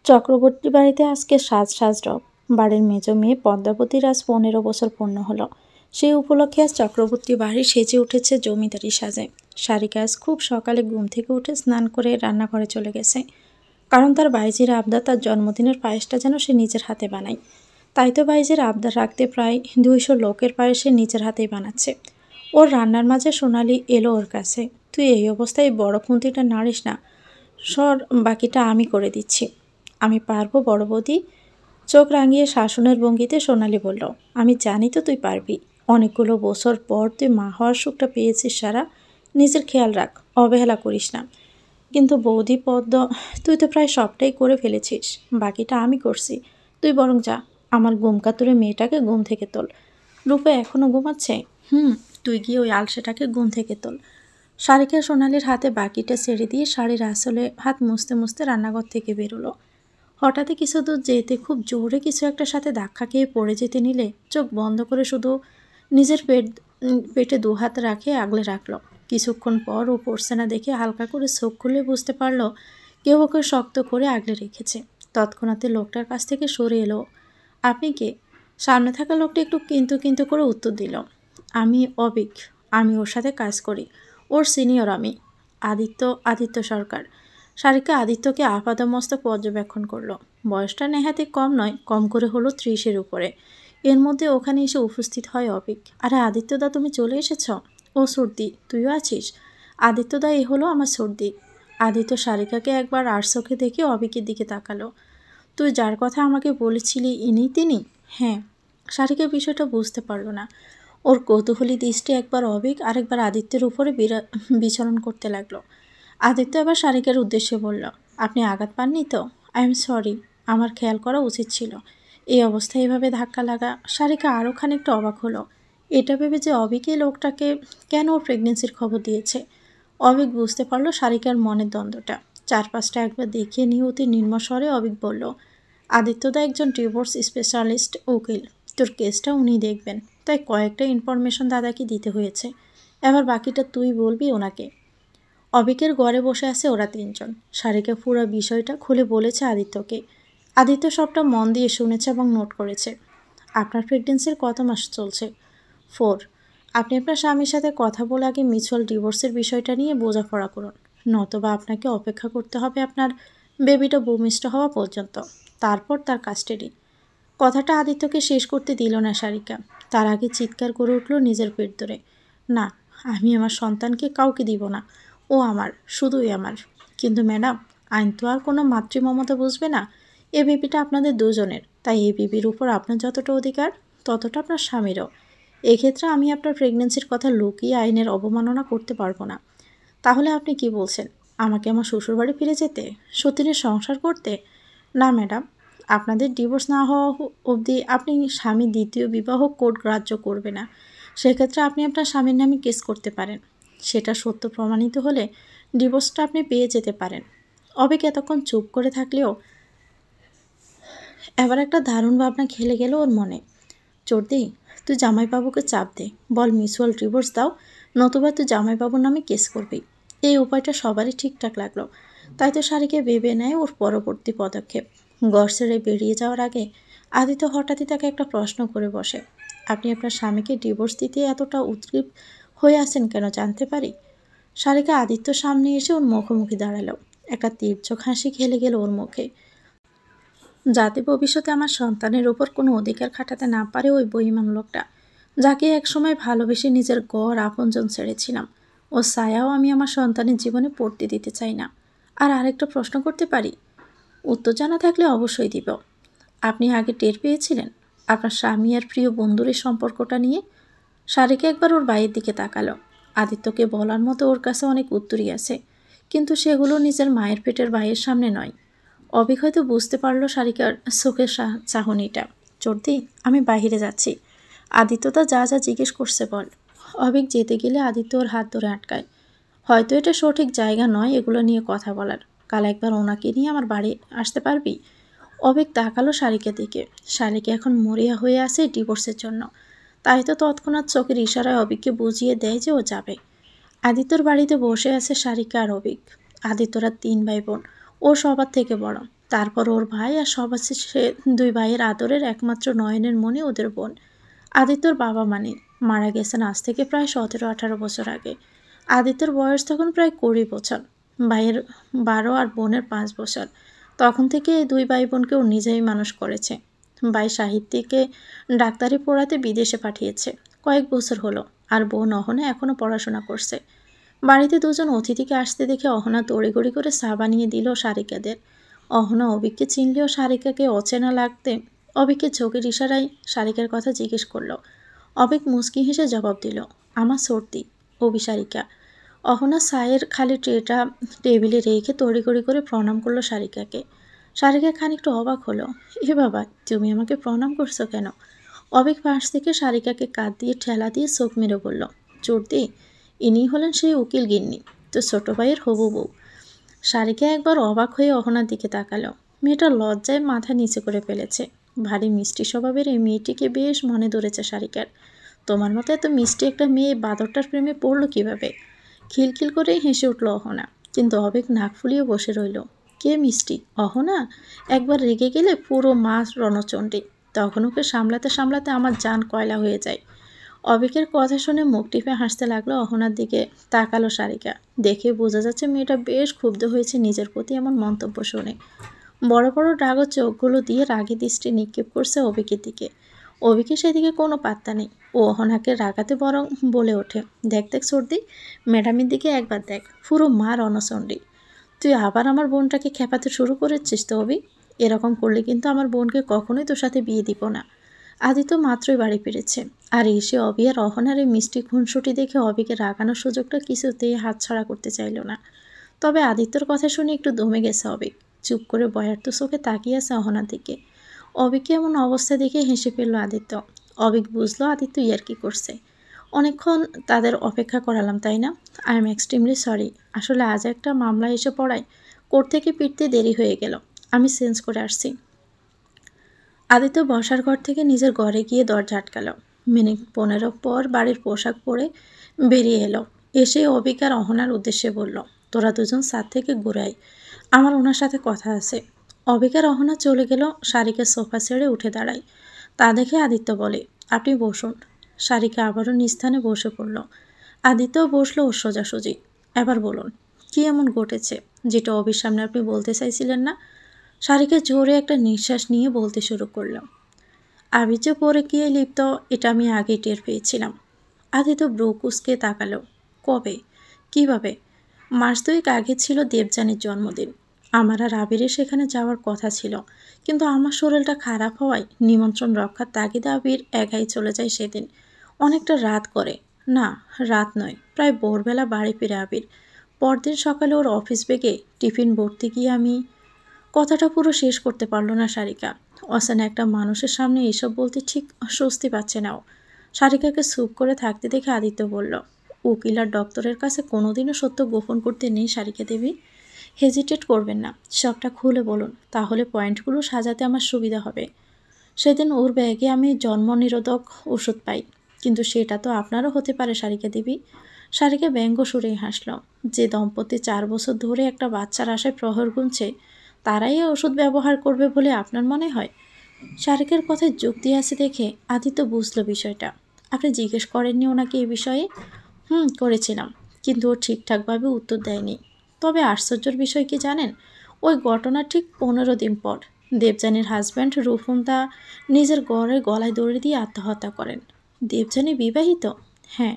চক্রবর্তী বাড়িতে আজকে সাজ রব। বাড়ির মেজ মেয়ে পদ্মাবতীর আজ 15 বছর পূর্ণ হলো। সেই উপলক্ষে আজ চক্রবর্তী বাড়ি সেজে উঠেছে জমিদারি সাজে। সারিকা আজ খুব সকালে ঘুম থেকে উঠে স্নান করে রান্নাঘরে চলে গেছে। কারণ তার বাইজির আবদার তার জন্মদিনের পায়েসটা যেন সে নিজের হাতে বানায়। তাই তো বাইজির আবদার রাখতে প্রায় 200 লোকের পায়েস সে নিজের হাতেই বানাচ্ছে। ওর রান্নার মাঝে সোনালি এলো ওর কাছে। তুই এই অবস্থায় বড় খুন্তিটা নাড়িস না, সর, বাকিটা আমি করে দিচ্ছি। আমি পারবো বড় বৌদি। চোখ রাঙিয়ে শাসনের ভঙ্গিতে সোনালি বলল, আমি জানি তো তুই পারবি। অনেকগুলো বছর পর তুই মা হওয়ার সুখটা পেয়েছিস সারা, নিজের খেয়াল রাখ, অবহেলা করিস না। কিন্তু বৌদি পদ্ম, তুই তো প্রায় সবটাই করে ফেলেছিস, বাকিটা আমি করছি। তুই বরং যা, আমার ঘুমকাতুরে মেয়েটাকে ঘুম থেকে তোল। রূপে এখনও ঘুমাচ্ছে? তুই গিয়ে ওই আলসেটাকে ঘুম থেকে তোল। সারিকা সোনালির হাতে বাকিটা ছেড়ে দিয়ে শাড়ির আসলে হাত মুছতে মুছতে রান্নাঘর থেকে বেরোলো। হঠাৎই কিছু দূর যেতে খুব জোরে কিছু একটার সাথে ধাক্কা খেয়ে পড়ে যেতে নিলে চোখ বন্ধ করে শুধু নিজের পেটে দু হাত রাখে আগলে রাখলো। কিছুক্ষণ পর ও পড়ছে না দেখে হালকা করে চোখ খুলে বুঝতে পারলো কেউ ওকে শক্ত করে আগলে রেখেছে। তৎক্ষণাৎ লোকটার কাছ থেকে সরে এলো। আপনি কে? সামনে থাকা লোকটা একটু কিন্তু কিন্তু করে উত্তর দিল, আমি অবিক, আমি ওর সাথে কাজ করি, ওর সিনিয়র আমি। আদিত্য সরকার। সারিকা আদিত্যকে আপাদমস্তক পর্যবেক্ষণ করলো। বয়সটা নেহাতি কম নয়, কম করে হলো 30-এর উপরে। এর মধ্যে ওখানে এসে উপস্থিত হয় অবিক। আরে আদিত্যদা, তুমি চলে এসেছ? ও সর্দি, তুইও আছিস? আদিত্যদা, এ হলো আমার সর্দি। আদিত্য সারিকাকে একবার আর চোখে দেখে অবিকের দিকে তাকালো। তুই যার কথা আমাকে বলেছিলি ইনি তিনি? হ্যাঁ। সারিকা বিষয়টা বুঝতে পারলো না। ওর কৌতূহলী দৃষ্টি একবার অবিক আরেকবার আদিত্যের উপরে বিচরণ করতে লাগলো। আদিত্য আবার সারিকার উদ্দেশ্যে বলল, আপনি আঘাত পাননি তো? আই এম সরি, আমার খেয়াল করা উচিত ছিল। এই অবস্থায় এভাবে ধাক্কা লাগা। সারিকা আরও খানিকটা অবাক হলো, এটা ভেবে যে অবিকই লোকটাকে কেন ওর প্রেগনেন্সির খবর দিয়েছে। অবিক বুঝতে পারলো সারিকার মনের দ্বন্দ্বটা। চারপাশটা একবার দেখিয়ে নিয়ে অতি নিম্ন স্বরে অবিক বলল, আদিত্যদা একজন ডিভোর্স স্পেশালিস্ট উকিল, তোর কেসটা উনি দেখবেন, তাই কয়েকটা ইনফরমেশন দাদাকে দিতে হয়েছে। এবার বাকিটা তুই বলবি ওনাকে। অবিকের ঘরে বসে আছে ওরা 3জন। সারিকা পুরো বিষয়টা খুলে বলেছে আদিত্যকে। আদিত্য সবটা মন দিয়ে শুনেছে এবং নোট করেছে। আপনার প্রেগনেন্সির কত মাস চলছে? 4। আপনি আপনার স্বামীর সাথে কথা বলে আগে মিউচুয়াল ডিভোর্সের বিষয়টা নিয়ে বোঝাপড়া করুন, নতবা আপনাকে অপেক্ষা করতে হবে আপনার বেবিটা ভূমিষ্ঠ হওয়া পর্যন্ত, তারপর তার কাস্টাডি। কথাটা আদিত্যকে শেষ করতে দিল না সারিকা। তার আগে চিৎকার করে উঠল নিজের পেট ধরে, না, আমি আমার সন্তানকে কাউকে দিব না, ও আমার, শুধুই আমার। কিন্তু ম্যাডাম, আইন তো আর কোনো মাতৃমমতা বুঝবে না। এ বেবিটা আপনাদের দুজনের, তাই এই বেবির উপর আপনার যতটা অধিকার ততটা আপনার স্বামীরও। এক্ষেত্রে আমি আপনার প্রেগনেন্সির কথা লুকিয়ে আইনের অবমাননা করতে পারবো না। তাহলে আপনি কি বলছেন, আমাকে আমার শ্বশুরবাড়ি ফিরে যেতে, সতীনের সংসার করতে? না ম্যাডাম, আপনাদের ডিভোর্স না হওয়া অবধি আপনি স্বামী দ্বিতীয় বিবাহ কোর্ট গ্রাহ্য করবে না। সেক্ষেত্রে আপনি আপনার স্বামীর নামে কেস করতে পারেন। সেটা সত্য প্রমাণিত হলে ডিভোর্সটা আপনি পেয়ে যেতে পারেন। অবিক এতক্ষণ চুপ করে থাকলেও এবার একটা দারুণ ভাবনা খেলে গেল ওর মনে। চর্দি, তুই জামাইবাবুকে চাপ দে, বল মিউচুয়াল ডিভোর্স দাও, নতুবা তুই জামাইবাবুর নামে কেস করবি। এই উপায়টা সবারই ঠিকঠাক লাগলো। তাই তো সারিকে ভেবে নেয় ওর পরবর্তী পদক্ষেপ। ঘর ছেড়ে বেরিয়ে যাওয়ার আগে আদিত্য হঠাৎই তাকে একটা প্রশ্ন করে বসে, আপনি আপনার স্বামীকে ডিভোর্স দিতে এতটা উদ্গ্রীব হয়ে আছেন কেন, জানতে পারি? সারিকা আদিত্যর সামনে এসে ওর মুখোমুখি দাঁড়ালো। একটা তীর্যক হাসি খেলে গেল ওর মুখে। যাতে ভবিষ্যতে আমার সন্তানের ওপর কোনো অধিকার খাটাতে না পারে ওই বেঈমান লোকটা, যাকে একসময় ভালোবেসে নিজের গড় আপনজন ছেড়েছিলাম, ও ছায়াও আমি আমার সন্তানের জীবনে পড়তে দিতে চাই না। আর আরেকটা প্রশ্ন করতে পারি? উত্তর জানা থাকলে অবশ্যই দিব। আপনি আগে টের পেয়েছিলেন আপনার স্বামী আর প্রিয় বন্ধুর এই সম্পর্কটা নিয়ে? সারিকা একবার ওর ভাইয়ের দিকে তাকালো। আদিত্যকে বলার মতো ওর কাছে অনেক উত্তরই আছে, কিন্তু সেগুলো নিজের মায়ের পেটের ভাইয়ের সামনে নয়। অবিক হয়তো বুঝতে পারলো সারিকার চোখের চাহনিটা। চর্দি, আমি বাইরে যাচ্ছি, আদিত্যটা যা যা জিজ্ঞেস করছে বল। অবিক যেতে গেলে আদিত্য ওর হাত ধরে আটকায়। হয়তো এটা সঠিক জায়গা নয় এগুলো নিয়ে কথা বলার, কাল একবার ওনাকে নিয়ে আমার বাড়ি আসতে পারবি? অবিক তাকালো সারিকার দিকে। সারিকা এখন মরিয়া হয়ে আছে ডিভোর্সের জন্য, তাই তো তৎক্ষণাৎ চোখের ইশারায় অবিককে বুঝিয়ে দেয় যে ও যাবে। আদিত্যর বাড়িতে বসে আছে সারিকা আর অবিক। আদিত্যরা 3 ভাই বোন, ও সবার থেকে বড়, তারপর ওর ভাই, আর সবার শেষে 2 ভাইয়ের আদরের একমাত্র নয়নের মনে ওদের বোন। আদিত্যর বাবা মারা গেছেন আজ থেকে প্রায় 17-18 বছর আগে। আদিত্যর বয়স তখন প্রায় 20 বছর, ভাইয়ের 12 আর বোনের 5 বছর। তখন থেকে এই দুই ভাই বোনকে ও নিজেই মানুষ করেছে। ভাই সাহিত্যিককে ডাক্তারি পড়াতে বিদেশে পাঠিয়েছে, কয়েক বছর হলো। আর বোন অহনা এখনও পড়াশোনা করছে। বাড়িতে দুজন অতিথিকে আসতে দেখে অহনা তড়িঘড়ি করে চা বানিয়ে দিল সারিকাদের। অহনা অভিককে চিনলেও সারিকাকে অচেনা লাগতে অভিককে চোখের ইশারায় সারিকার কথা জিজ্ঞেস করলো। অভিক মুচকি হেসে জবাব দিল, আমার সর্দি। সারিকা। অহনা চায়ের খালি ট্রেটা টেবিলে রেখে তড়িঘড়ি করে প্রণাম করলো সারিকাকে। সারিকা খানিকটা অবাক হলো, এ বাবা, তুমি আমাকে প্রণাম করছো কেন? অভিক পাশ থেকে সারিকাকে কাঁধ দিয়ে ঠেলা দিয়ে চোখ মেরে বলল, চর্দি, ইনি হলেন সেই উকিল গিন্নি, তো ছোট ভাইয়ের হবু বউ। সারিকা একবার অবাক হয়ে অহনার দিকে তাকালো। মেয়েটা লজ্জায় মাথা নিচে করে ফেলেছে। ভারী মিষ্টি স্বভাবের এই মেয়েটিকে বেশ মনে ধরেছে সারিকার। তোমার মতো এত মিষ্টি একটা মেয়ে বাদরটার প্রেমে পড়লো কিভাবে? খিলখিল করেই হেসে উঠল অহনা, কিন্তু অবেক নাক ফুলিয়ে বসে রইল। কে মিষ্টি? অহনা? একবার রেগে গেলে পুরো মাছ রণচণ্ডী। তখন ওকে সামলাতে সামলাতে আমার জান কয়লা হয়ে যায়। অবিকের কথা শুনে মুখ টিপে হাসতে লাগলো অহনার দিকে তাকালো সারিকা। দেখে বোঝা যাচ্ছে মেয়েটা বেশ ক্ষুব্ধ হয়েছে নিজের প্রতি এমন মন্তব্য শুনে। বড় বড় ডাগর চোখগুলো দিয়ে রাগী দৃষ্টি নিক্ষেপ করছে অবিকের দিকে। অবিকের সেদিকে কোনো পাত্তা নেই। ও অহনাকে রাগাতে বরং বলে ওঠে, দেখ দেখ সর্দি, ম্যাডামের দিকে একবার দেখ, পুরো মা রণচণ্ডী। তুই আবার আমার বোনটাকে খেপাতে শুরু করেছিস তো অবি? এরকম করলে কিন্তু আমার বোনকে কখনোই তোর সাথে বিয়ে দিব না। আদিত্য মাত্রই বাড়ি ফিরেছে, আর এসে অবি আর অহনার এই মিষ্টি খুনসুটি দেখে অবিকে রাগানোর সুযোগটা কিছুতেই হাতছাড়া করতে চাইল না। তবে আদিত্যর কথা শুনে একটু দমে গেছে অবিক। চুপ করে বয়ার্ত চোখে তাকিয়ে আছে অহনার দিকে। অবিককে এমন অবস্থা দেখে হেসে ফেলল আদিত্য। অবিক বুঝলো আদিত্য ইয়ার্কি করছে। অনেকক্ষণ তাদের অপেক্ষা করালাম, তাই না? I am extremely sorry. আসলে আজ একটা মামলা এসে পড়ায় কোর্ট থেকে ফিরতে দেরি হয়ে গেল। আমি চেঞ্জ করে আসছি। আদিত্য বসার ঘর থেকে নিজের ঘরে গিয়ে দরজা আটকাল। মিনিট 15 পর বাড়ির পোশাক পরে বেরিয়ে এলো। এসে অবিক আর অহনার উদ্দেশ্যে বলল, তোরা দুজন ছাদ থেকে ঘুরাই, আমার ওনার সাথে কথা আছে। অবিক আর অহনা চলে গেল। সারিকা সোফা ছেড়ে উঠে দাঁড়ায়। তা দেখে আদিত্য বলে, আপনি বসুন। সারিকা আবারও নিজ স্থানে বসে পড়ল। আদিত্যও বসলো ওর সোজাসুজি। এবার বলুন, কি এমন ঘটেছে যেটা অবির সামনে আপনি বলতে চাইছিলেন না? সারিকা জোরে একটা নিঃশ্বাস নিয়ে বলতে শুরু করল, আবি যে পরে গিয়ে লিপ্ত, এটা আমি আগেই টের পেয়েছিলাম। আদিত্য ব্রু কুঁচকে তাকালো। কবে? কিভাবে? মাস 2 আগে ছিল দেবযানীর জন্মদিন। আমার আর আবিরের সেখানে যাওয়ার কথা ছিল, কিন্তু আমার শরীরটা খারাপ হওয়ায় নিমন্ত্রণ রক্ষার তাগিদে আবির একাই চলে যায় সেদিন। অনেকটা রাত করে, না রাত নয়, প্রায় ভোরবেলা বাড়ি ফিরে আবির। পরদিন সকালে ওর অফিস ব্যাগে টিফিন ভর্তি গিয়ে আমি। কথাটা পুরো শেষ করতে পারলো না সারিকা। অচেনা একটা মানুষের সামনে এসব বলতে ঠিক স্বস্তি পাচ্ছে না ও। সারিকাকে চুপ করে থাকতে দেখে আদিত্য বলল, উকিল আর ডক্টরের কাছে কোনোদিনও সত্য গোপন করতে নেই সারিকা দেবী। হেজিটেট করবেন না, সবটা খুলে বলুন, তাহলে পয়েন্টগুলো সাজাতে আমার সুবিধা হবে। সেদিন ওর ব্যাগে আমি জন্ম নিরোধক ওষুধ পাই, কিন্তু সেটা তো আপনারও হতে পারে সারিকা দেবী। সারিকা ব্যঙ্গ সুরেই হাসল। যে দম্পতি 4 বছর ধরে একটা বাচ্চার আশায় প্রহর গুনছে, তারাই এই ওষুধ ব্যবহার করবে বলে আপনার মনে হয়? সারিকার কথায় যুক্তি আছে দেখে আদিত্য বুঝলো বিষয়টা। আপনি জিজ্ঞেস করেননি ওনাকে এই বিষয়ে? করেছিলাম, কিন্তু ও ঠিকঠাকভাবে উত্তর দেয়নি। তবে আশ্চর্যের বিষয় কি জানেন? ওই ঘটনার ঠিক 15 দিন পর দেবযানীর হাজব্যান্ড রুফুনদা নিজের ঘরে গলায় দড়ি দিয়ে আত্মহত্যা করেন। দেবযানী বিবাহিত? হ্যাঁ,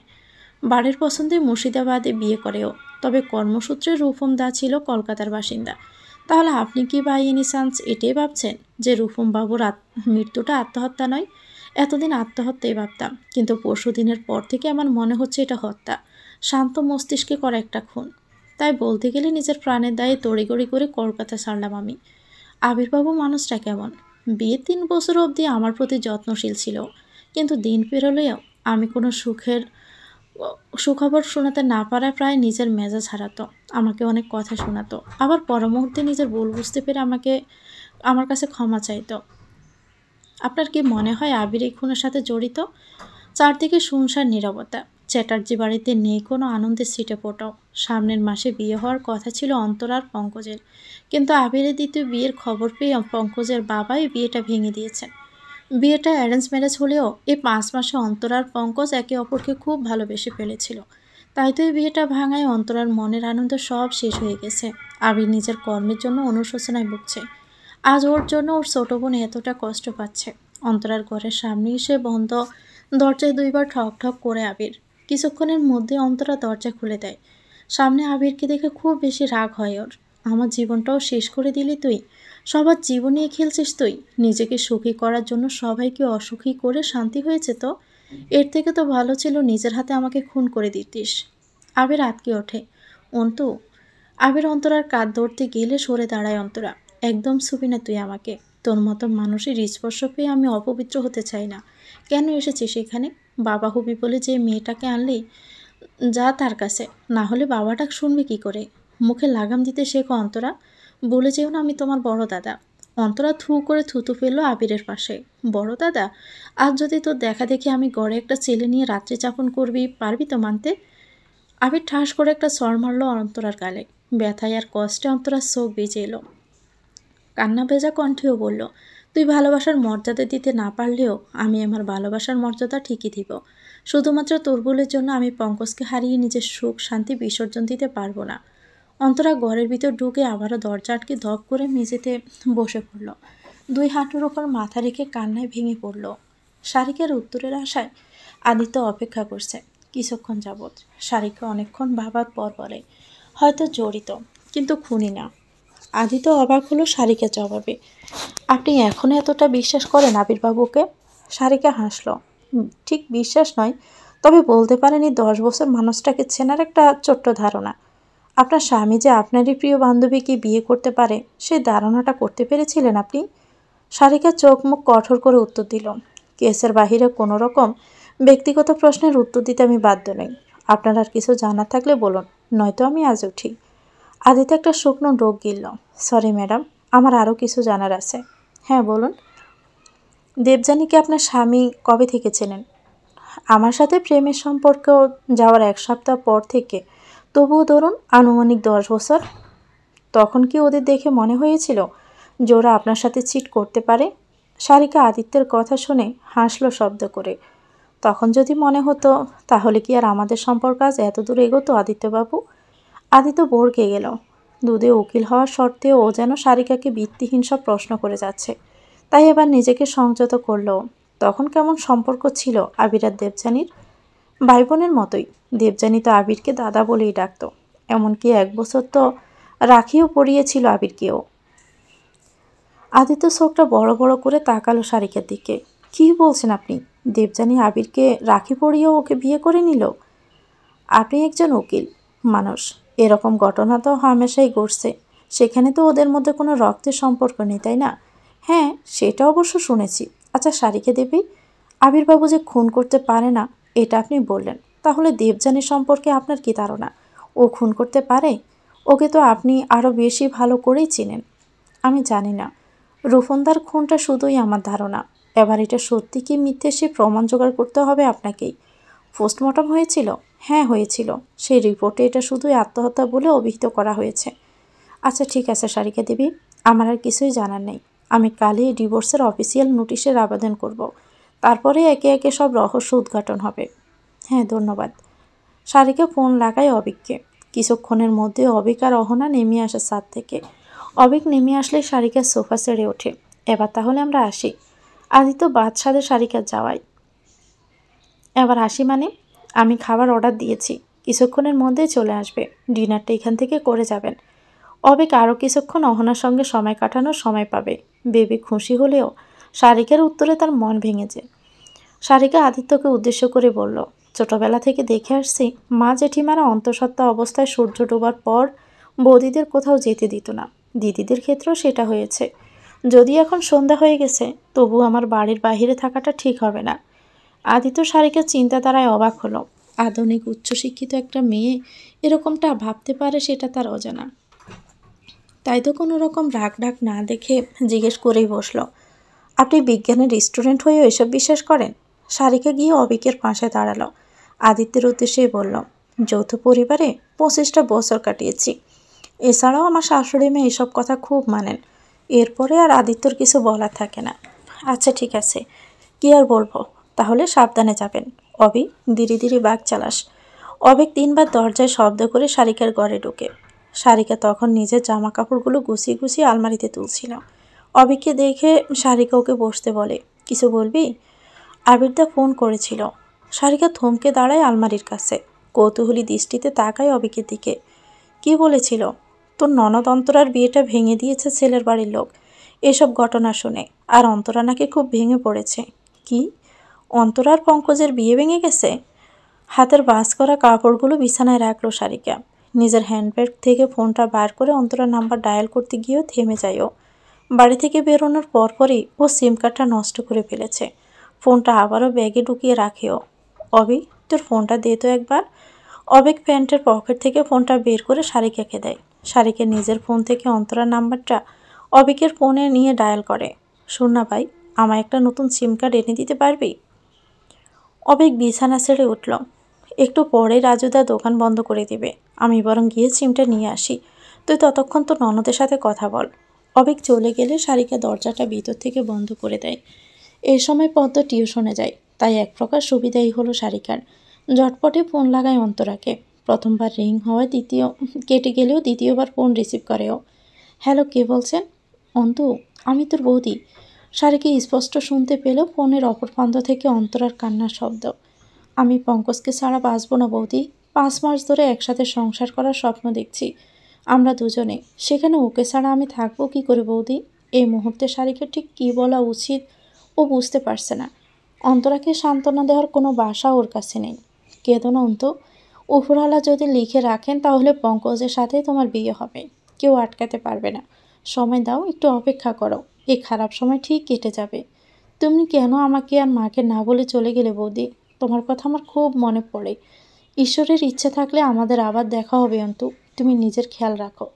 বাড়ির পছন্দে মুর্শিদাবাদে বিয়ে করেও। তবে কর্মসূত্রে রুফুম দা ছিল কলকাতার বাসিন্দা। তাহলে আপনি কি বাই এনি চান্স এটাই ভাবছেন যে রুফুম বাবুর মৃত্যুটা আত্মহত্যা নয়? এতদিন আত্মহত্যাই ভাবতাম, কিন্তু পরশু দিনের পর থেকে আমার মনে হচ্ছে এটা হত্যা, শান্ত মস্তিষ্কে করা একটা খুন। তাই বলতে গেলে নিজের প্রাণের দায়ে তড়িগড়ি করে কলকাতা ছাড়লাম আমি। আবির্বাবু মানুষটা কেমন? বিয়ের 3 বছর অবধি আমার প্রতি যত্নশীল ছিল, কিন্তু দিন পেরোলেও আমি কোনো সুখবর শোনাতে না পারায় প্রায় নিজের মেজাজ হারাতো। আমাকে অনেক কথা শোনাতো, আবার পর মুহূর্তে নিজের ভুল বুঝতে পেরে আমার কাছে ক্ষমা চাইতো। আপনার কি মনে হয় আবির এই খুনের সাথে জড়িত? চারদিকে শুনশান নীরবতা। চ্যাটার্জি বাড়িতে নেই কোনো আনন্দের ছিটেফোঁটাও। সামনের মাসে বিয়ে হওয়ার কথা ছিল অন্তরা আর পঙ্কজের, কিন্তু আবিরের দ্বিতীয় বিয়ের খবর পেয়ে পঙ্কজের বাবাই বিয়েটা ভেঙে দিয়েছেন। বিয়েটা অ্যারেঞ্জ ম্যারেজ হলেও এই 5 মাসে অন্তরা আর পঙ্কজ একে অপরকে খুব ভালোবেসে ফেলেছিল। তাই তো এই বিয়েটা ভাঙায় অন্তরার মনের আনন্দ সব শেষ হয়ে গেছে। আবির নিজের কর্মের জন্য অনুশোচনায় ভুগছে। আজ ওর জন্য ওর ছোট বোন এতটা কষ্ট পাচ্ছে। অন্তরার ঘরের সামনে এসে বন্ধ দরজায় দুইবার ঠক ঠক করে আবির। কিছুক্ষণের মধ্যে অন্তরা দরজা খুলে দেয়। সামনে আবিরকে দেখে খুব বেশি রাগ হয় ওর। আমার জীবনটাও শেষ করে দিলি তুই। সবার জীবন নিয়ে খেলছিস তুই। নিজেকে সুখী করার জন্য সবাইকে অসুখী করে শান্তি হয়েছে তো। এর থেকে তো ভালো ছিল নিজের হাতে আমাকে খুন করে দিতিস। আবির আঁতকে ওঠে। অন্তু, আবির অন্তরার কাঁধ ধরতে গেলে সরে দাঁড়ায় অন্তরা। একদম ছুবি না তুই আমাকে। তোর মতো মানুষের স্পর্শ পেয়ে আমি অপবিত্র হতে চাই না। কেন এসেছিস এখানে? বাবা হবি বলে যে মেয়েটাকে আনলি, যা তার কাছে। না হলে বাবাটা শুনবে কি করে? মুখে লাগাম দিতে শেখো অন্তরা। বলে যেও না আমি তোমার বড় দাদা। অন্তরা থু করে থুতু ফেললো আবিরের পাশে। বড় দাদা? আজ যদি তোর দেখা দেখি আমি গড়ে একটা ছেলে নিয়ে রাত্রি যাপন করবি, পারবি তো মানতে? আবির ঠাস করে একটা চড় মারল অন্তরার গালে। ব্যথায় আর কষ্টে অন্তরার চোখ ভিজে এলো। কান্না ভেজা কণ্ঠেও বলল, তুই ভালোবাসার মর্যাদা দিতে না পারলেও আমি আমার ভালোবাসার মর্যাদা ঠিকই দিব। শুধুমাত্র তোর ভুলের জন্য আমি পঙ্কজকে হারিয়ে নিজের সুখ শান্তি বিসর্জন দিতে পারবো না। অন্তরা ঘরের ভিতর ঢুকে আবারও দরজা আটকে ধপ করে মেঝেতে বসে পড়ল। দুই হাঁটুর ওপর মাথা রেখে কান্নায় ভেঙে পড়ল। শারিকার উত্তরের আশায় আদিত্য অপেক্ষা করছে কিছুক্ষণ যাবৎ। শারিকা অনেকক্ষণ ভাবার পর বলে, হয়তো জড়িত, কিন্তু খুনি না। আদিত্য অবাক হলো শারিকার জবাবে। আপনি এখনও এতটা বিশ্বাস করেন আবিরবাবুকে? শারিকা হাসল। ঠিক বিশ্বাস নয়, তবে বলতে পারেনি 10 বছর মানুষটাকে চেনার একটা ছোট্ট ধারণা। আপনার স্বামী যে আপনারই প্রিয় বান্ধবীকে বিয়ে করতে পারে সেই ধারণাটা করতে পেরেছিলেন আপনি? শারিকা চোখ মুখ কঠোর করে উত্তর দিল, কেসের বাহিরে কোনো রকম ব্যক্তিগত প্রশ্নের উত্তর দিতে আমি বাধ্য নই। আপনার আর কিছু জানা থাকলে বলুন, নয়তো আমি আজ উঠি। আদিতে একটা শুকনো ডোক গিলল। সরি ম্যাডাম, আমার আরও কিছু জানার আছে। হ্যাঁ বলুন। দেবযানীকে আপনার স্বামী কবে থেকে চেনেন? আমার সাথে প্রেমের সম্পর্ক যাওয়ার 1 সপ্তাহ পর থেকে। তবুও ধরুন আনুমানিক 10 বছর। তখন কি ওদের দেখে মনে হয়েছিল যে ওরা আপনার সাথে চিট করতে পারে? শারিকা আদিত্যের কথা শুনে হাসলো শব্দ করে। তখন যদি মনে হতো তাহলে কি আর আমাদের সম্পর্ক আজ এত দূর এগোতো আদিত্যবাবু? আদিত্য ভড়কে গেল। দুধে উকিল হওয়ার সত্ত্বেও ও যেন শারিকাকে ভিত্তিহীন সব প্রশ্ন করে যাচ্ছে। তাই এবার নিজেকে সংযত করল। তখন কেমন সম্পর্ক ছিল আবির আর দেবযানীর? ভাই বোনের মতোই। দেবযানী তো আবিরকে দাদা বলেই ডাকত। এমনকি 1 বছর তো রাখিও পরিয়েছিল আবিরকেও। আদিত্য চোখটা বড় বড় করে তাকালো শারিকার দিকে। কী বলছেন আপনি? দেবযানী আবিরকে রাখি পরিয়েও ওকে বিয়ে করে নিল? আপনি একজন উকিল মানুষ, এরকম ঘটনা তো হামেশাই ঘটছে। সেখানে তো ওদের মধ্যে কোনো রক্তের সম্পর্ক নেই, তাই না? হ্যাঁ, সেটা অবশ্য শুনেছি। আচ্ছা শারিকা দেবী, আবিরবাবু যে খুন করতে পারে না এটা আপনি বললেন, তাহলে দেবযানী সম্পর্কে আপনার কী ধারণা? ও খুন করতে পারে? ওকে তো আপনি আরও বেশি ভালো করেই চিনেন। আমি জানি না। রুফনদার খুনটা শুধুই আমার ধারণা। এবার এটা সত্যি কি মিথ্যে সে প্রমাণ জোগাড় করতে হবে আপনাকেই। পোস্টমর্টম হয়েছিল? হ্যাঁ হয়েছিল। সেই রিপোর্টে এটা শুধুই আত্মহত্যা বলে অভিহিত করা হয়েছে। আচ্ছা ঠিক আছে শারিকা দেবী, আমার আর কিছুই জানার নেই। আমি কালই ডিভোর্সের অফিসিয়াল নোটিশের আবেদন করব। তারপরে একে একে সব রহস্য উদ্ঘাটন হবে। হ্যাঁ ধন্যবাদ। শারিকা ফোন লাগায় অবিককে। কিছুক্ষণের মধ্যে অবিক আর অহনা নেমে আসে ছাদ থেকে। অবিক নেমে আসলে শারিকা সোফা ছেড়ে ওঠে। এবার তাহলে আমরা আসি। আদিত্য বাদশাদের শারিকার যাওয়ায়। এবার আসি মানে? আমি খাবার অর্ডার দিয়েছি, কিছুক্ষণের মধ্যেই চলে আসবে। ডিনারটা এখান থেকে করে যাবেন। অবিক আরও কিছুক্ষণ অহনার সঙ্গে সময় কাটানোর সময় পাবে। বেবি খুশি হলেও শারিকার উত্তরে তার মন ভেঙেছে। শারিকা আদিত্যকে উদ্দেশ্য করে বলল, ছোটবেলা থেকে দেখে আসছি মা জেঠিমারা অন্তঃসত্ত্বা অবস্থায় সূর্য ডোবার পর বৌদিদের কোথাও যেতে দিত না। দিদিদের ক্ষেত্রেও সেটা হয়েছে। যদি এখন সন্ধ্যা হয়ে গেছে, তবু আমার বাড়ির বাইরে থাকাটা ঠিক হবে না। আদিত্য শারিকার চিন্তাধারায় অবাক হলো। আধুনিক উচ্চশিক্ষিত একটা মেয়ে এরকমটা ভাবতে পারে সেটা তার অজানা। তাই তো কোনো রকম রাগ ঢাক না দেখে জিজ্ঞেস করেই বসল, আপনি বিজ্ঞানের স্টুডেন্ট হয়েও এসব বিশ্বাস করেন? শারিকা গিয়ে অবিকের পাশে দাঁড়ালো। আদিত্যের উদ্দেশ্যেই বলল, যৌথ পরিবারে 25টা বছর কাটিয়েছি। এছাড়াও আমার শাশুড়ি মেয়ে এসব কথা খুব মানেন। এরপরে আর আদিত্যর কিছু বলার থাকে না। আচ্ছা ঠিক আছে, কি আর বলবো। তাহলে সাবধানে যাবেন। অবি, ধীরে ধীরে বাঘ চালাস। অবেক 3বার দরজায় শব্দ করে সারিকার ঘরে ঢোকে। সারিকা তখন নিজের জামা কাপড়গুলো গুছিয়ে গুছিয়ে আলমারিতে তুলছিল। অবিককে দেখে সারিকা ওকে বসতে বলে, কিছু বলবি? আবিরদা ফোন করেছিল। সারিকা থমকে দাঁড়ায় আলমারির কাছে, কৌতূহলী দৃষ্টিতে তাকায় অবিকের দিকে। কি বলেছিল? তোর ননদ অন্তরার বিয়েটা ভেঙে দিয়েছে ছেলের বাড়ির লোক। এসব ঘটনা শুনে আর অন্তরা নাকি খুব ভেঙে পড়েছে। কি? অন্তরার পঙ্কজের বিয়ে ভেঙে গেছে? হাতের বাস করা কাপড়গুলো বিছানায় রাখলো সারিকা। নিজের হ্যান্ডব্যাগ থেকে ফোনটা বার করে অন্তরার নাম্বার ডায়াল করতে গিয়েও থেমে যায় ও। বাড়ি থেকে বেরোনোর পরপরই ও সিম কার্ডটা নষ্ট করে ফেলেছে। ফোনটা আবারও ব্যাগে ঢুকিয়ে রাখে ও। অবি, তোর ফোনটা দে তো একবার। অবেক প্যান্টের পকেট থেকে ফোনটা বের করে সারিকাকে দেয়। সারিকা নিজের ফোন থেকে অন্তরার নাম্বারটা অবিকের ফোনে নিয়ে ডায়াল করে। শোন না ভাই, আমায় একটা নতুন সিম কার্ড এনে দিতে পারবি? অবেক বিছানা ছেড়ে উঠল। একটু পরে রাজুদা দোকান বন্ধ করে দিবে, আমি বরং গিয়ে সিমটা নিয়ে আসি। তুই ততক্ষণ তো ননদের সাথে কথা বল। অবেক চলে গেলে সারিকা দরজাটা ভিতর থেকে বন্ধ করে দেয়। এই সময় পদ্ম টিউশনে যায়, তাই এক প্রকার সুবিধাই হলো সারিকার। ঝটপটে ফোন লাগায় অন্তরাকে। প্রথমবার রিং হওয়ায় কেটে গেলেও দ্বিতীয়বার ফোন রিসিভ করেও। হ্যালো, কে বলছেন? অন্তু, আমি তোর বৌদি। সারিকা স্পষ্ট শুনতে পেলেও ফোনের অপর প্রান্ত থেকে অন্তরার কান্নার শব্দ। আমি পঙ্কজকে ছাড়া বাঁচবো না বৌদি। 5 মাস ধরে একসাথে সংসার করার স্বপ্ন দেখছি আমরা দুজনে, সেখানে ওকে ছাড়া আমি থাকবো কি করে বৌদি? এই মুহূর্তে সারিকা ঠিক কী বলা উচিত ও বুঝতে পারছে না। অন্তরাকে সান্ত্বনা দেওয়ার কোনো ভাষা ওর কাছে নেই। কেঁদো না অন্তু, উপরওয়ালা যদি লিখে রাখেন তাহলে পঙ্কজের সাথে তোমার বিয়ে হবে, কেউ আটকাতে পারবে না। সময় দাও, একটু অপেক্ষা করো, এই খারাপ সময় ঠিক কেটে যাবে। তুমি কেন আমাকে আর মাকে না বলে চলে গেলে বৌদি? তোমার কথা আমার খুব মনে পড়ে। ঈশ্বরের ইচ্ছে থাকলে আমাদের আবার দেখা হবে অন্তু, তুমি নিজের খেয়াল রাখো।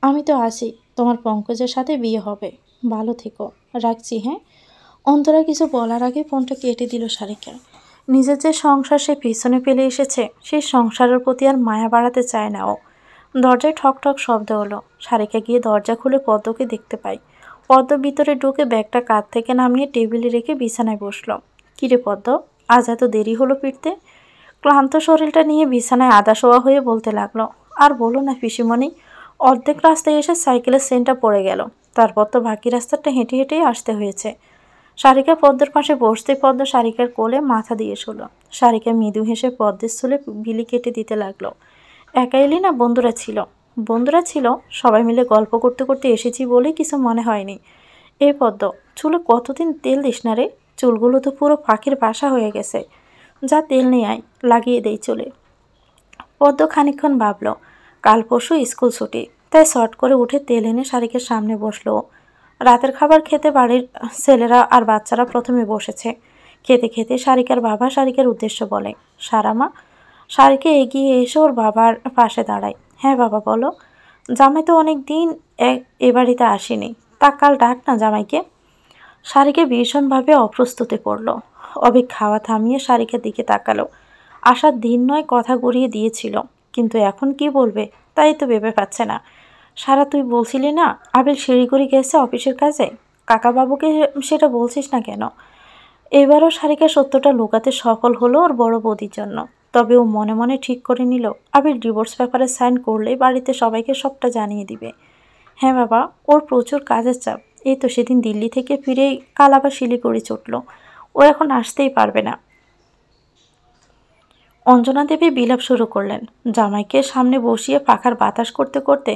আমি তো আছি, তোমার পঙ্কজের সাথে বিয়ে হবে। ভালো থেকো, রাখছি হ্যাঁ। অন্তরা কিছু বলার আগে ফোনটা কেটে দিল সারিকা। নিজের যে সংসার সে পিছনে ফেলে এসেছে, সেই সংসারের প্রতি আর মায়া বাড়াতে চায় না ও। দরজায় ঠক ঠক শব্দ হলো। সারিকা গিয়ে দরজা খুলে পদ্মকে দেখতে পায়। পদ্ম ভিতরে ঢুকে ব্যাগটা কাঁধ থেকে নামিয়ে টেবিলে রেখে বিছানায় বসল। কিরে পদ্ম, আজ এত দেরি হলো ফিরতে? ক্লান্ত শরীরটা নিয়ে বিছানায় আধা শোয়া হয়ে বলতে লাগলো, আর বলো না পিসিমণি, অর্ধেক রাস্তায় এসে সাইকেলের চেনটা পড়ে গেল। তারপর তো বাকি রাস্তাটা হেঁটে হেঁটেই আসতে হয়েছে। সারিকা পদ্মের পাশে বসতে পদ্ম সারিকার কোলে মাথা দিয়ে শুল। সারিকা মৃদু হেসে পদ্মের চুলে বিলি কেটে দিতে লাগলো। একা এলি না, বন্ধুরা ছিল? বন্ধুরা ছিল, সবাই মিলে গল্প করতে করতে এসেছি বলে কিছু মনে হয়নি। এই পদ্ম, চুলে কতদিন তেল দিস না রে, চুলগুলো তো পুরো পাখির বাসা হয়ে গেছে। যা তেল নিয়ে আয়, লাগিয়ে দেই চুলে। পদ্ম খানিকক্ষণ ভাবল, কাল পরশু স্কুল ছুটি, তাই শর্ট করে উঠে তেল এনে সারিকার সামনে বসলো। রাতের খাবার খেতে বাড়ির ছেলেরা আর বাচ্চারা প্রথমে বসেছে। খেতে খেতে সারিকার বাবা সারিকার উদ্দেশ্য বলে, সারামা। সারিকা এগিয়ে এসে ওর বাবার পাশে দাঁড়ায়। হ্যাঁ বাবা বলো। জামাই তো অনেক দিন এ বাড়িতে আসেনি, তা কাল ডাক না জামাইকে। সারিকা ভীষণভাবে অপ্রস্তুতে পড়ল। অবিক খাওয়া থামিয়ে সারিকার দিকে তাকালো। আসার দিন নয় কথা গড়িয়ে দিয়েছিল, কিন্তু এখন কি বলবে তাই তো ভেবে পাচ্ছে না। সারা, তুই বলছিলি না আবির শিলিগুড়ি গেছে অফিসের কাজে, কাকাবাবুকে সেটা বলছিস না কেন? এবারও সারিকা সত্যটা লুকাতে সফল হলো ওর বড় বৌদির জন্য। তবে ও মনে মনে ঠিক করে নিল, আবির ডিভোর্স পেপারে সাইন করলেই বাড়িতে সবাইকে সবটা জানিয়ে দিবে। হ্যাঁ বাবা, ওর প্রচুর কাজের চাপ। এই তো সেদিন দিল্লি থেকে ফিরেই কাল আবার শিলিগুড়ি ছুটল। ও এখন আসতেই পারবে না। অঞ্জনা দেবী বিলাপ শুরু করলেন। জামাইকে সামনে বসিয়ে পাখার বাতাস করতে করতে,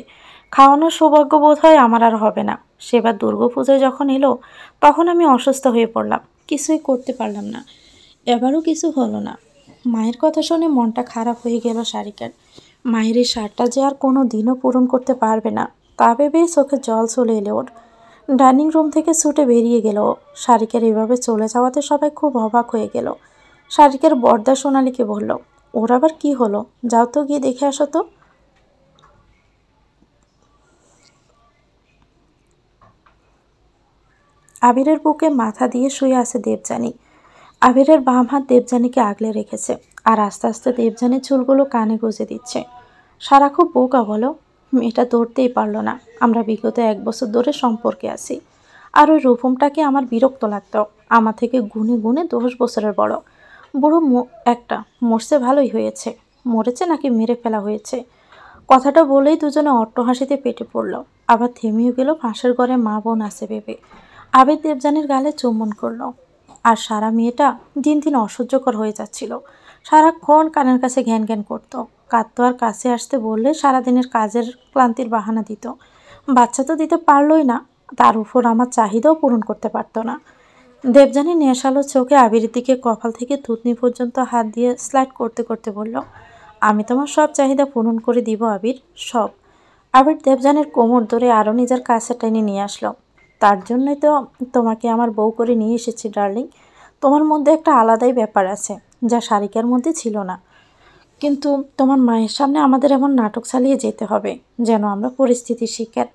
খাওয়ানোর সৌভাগ্য বোধ হয় আমার আর হবে না। সেবার দুর্গাপুজোয় যখন এলো তখন আমি অসুস্থ হয়ে পড়লাম, কিছুই করতে পারলাম না। এবারও কিছু হলো না। মায়ের কথা শুনে মনটা খারাপ হয়ে গেল সারিকার। মায়ের এই সারটা যে আর কোনো দিনও পূরণ করতে পারবে না, তা ভেবেই চোখে জল চলে এলো ওর। ডাইনিং রুম থেকে ছুটে বেরিয়ে গেল। সারিকার এভাবে চলে যাওয়াতে সবাই খুব অবাক হয়ে গেল। সারিকার বর্দা সোনালীকে বলল, ওর আবার কি হলো, যাও তো গিয়ে দেখে আসো তো। আবিরের বুকে মাথা দিয়ে শুয়ে আছে দেবযানী। আবিরের বাম হাত দেবযানীকে আগলে রেখেছে, আর আস্তে আস্তে দেবযানীর চুলগুলো কানে গুঁজে দিচ্ছে। সারা খুব বোকা বলো, মেয়েটা ধরতেই পারলো না আমরা বিগত 1 বছর ধরে সম্পর্কে আছি। আর ওই রূপমটাকে আমার বিরক্ত লাগতো, আমার থেকে গুণে গুণে 10 বছরের বড়। বুড়ো একটা মরছে, ভালোই হয়েছে। মরেছে নাকি মেরে ফেলা হয়েছে। কথাটা বলেই দুজনে অট্টহাসিতে পেটে পড়ল। আবার থেমেও গেল পাশের ঘরে মা বোন আছে ভেবে। আবির দেবযানীর গালে চুম্বন করল। আর সারা মেয়েটা দিন দিন অসহ্যকর হয়ে যাচ্ছিল। সারাক্ষণ কানের কাছে ঘ্যান ঘ্যান করত, কাঁদতো, আর কাছে আসতে বললে সারাদিনের কাজের ক্লান্তির বাহানা দিত। বাচ্চা তো দিতে পারলই না, তার উপর আমার চাহিদাও পূরণ করতে পারতো না। দেবযানী নেশালো চোখে আবিরের দিকে কপাল থেকে থুতনি পর্যন্ত হাত দিয়ে স্লাইড করতে করতে বলল, আমি তোমার সব চাহিদা পূরণ করে দিব আবির, সব। আবির দেবযানীর কোমর ধরে আরও নিজের কাছে টেনে নিয়ে আসলো। তার জন্যই তো তোমাকে আমার বউ করে নিয়ে এসেছি ডার্লিং। তোমার মধ্যে একটা আলাদাই ব্যাপার আছে, যা সারিকার মধ্যে ছিল না। কিন্তু তোমার মায়ের সামনে আমাদের এমন নাটক চালিয়ে যেতে হবে যেন আমরা পরিস্থিতির শিকার।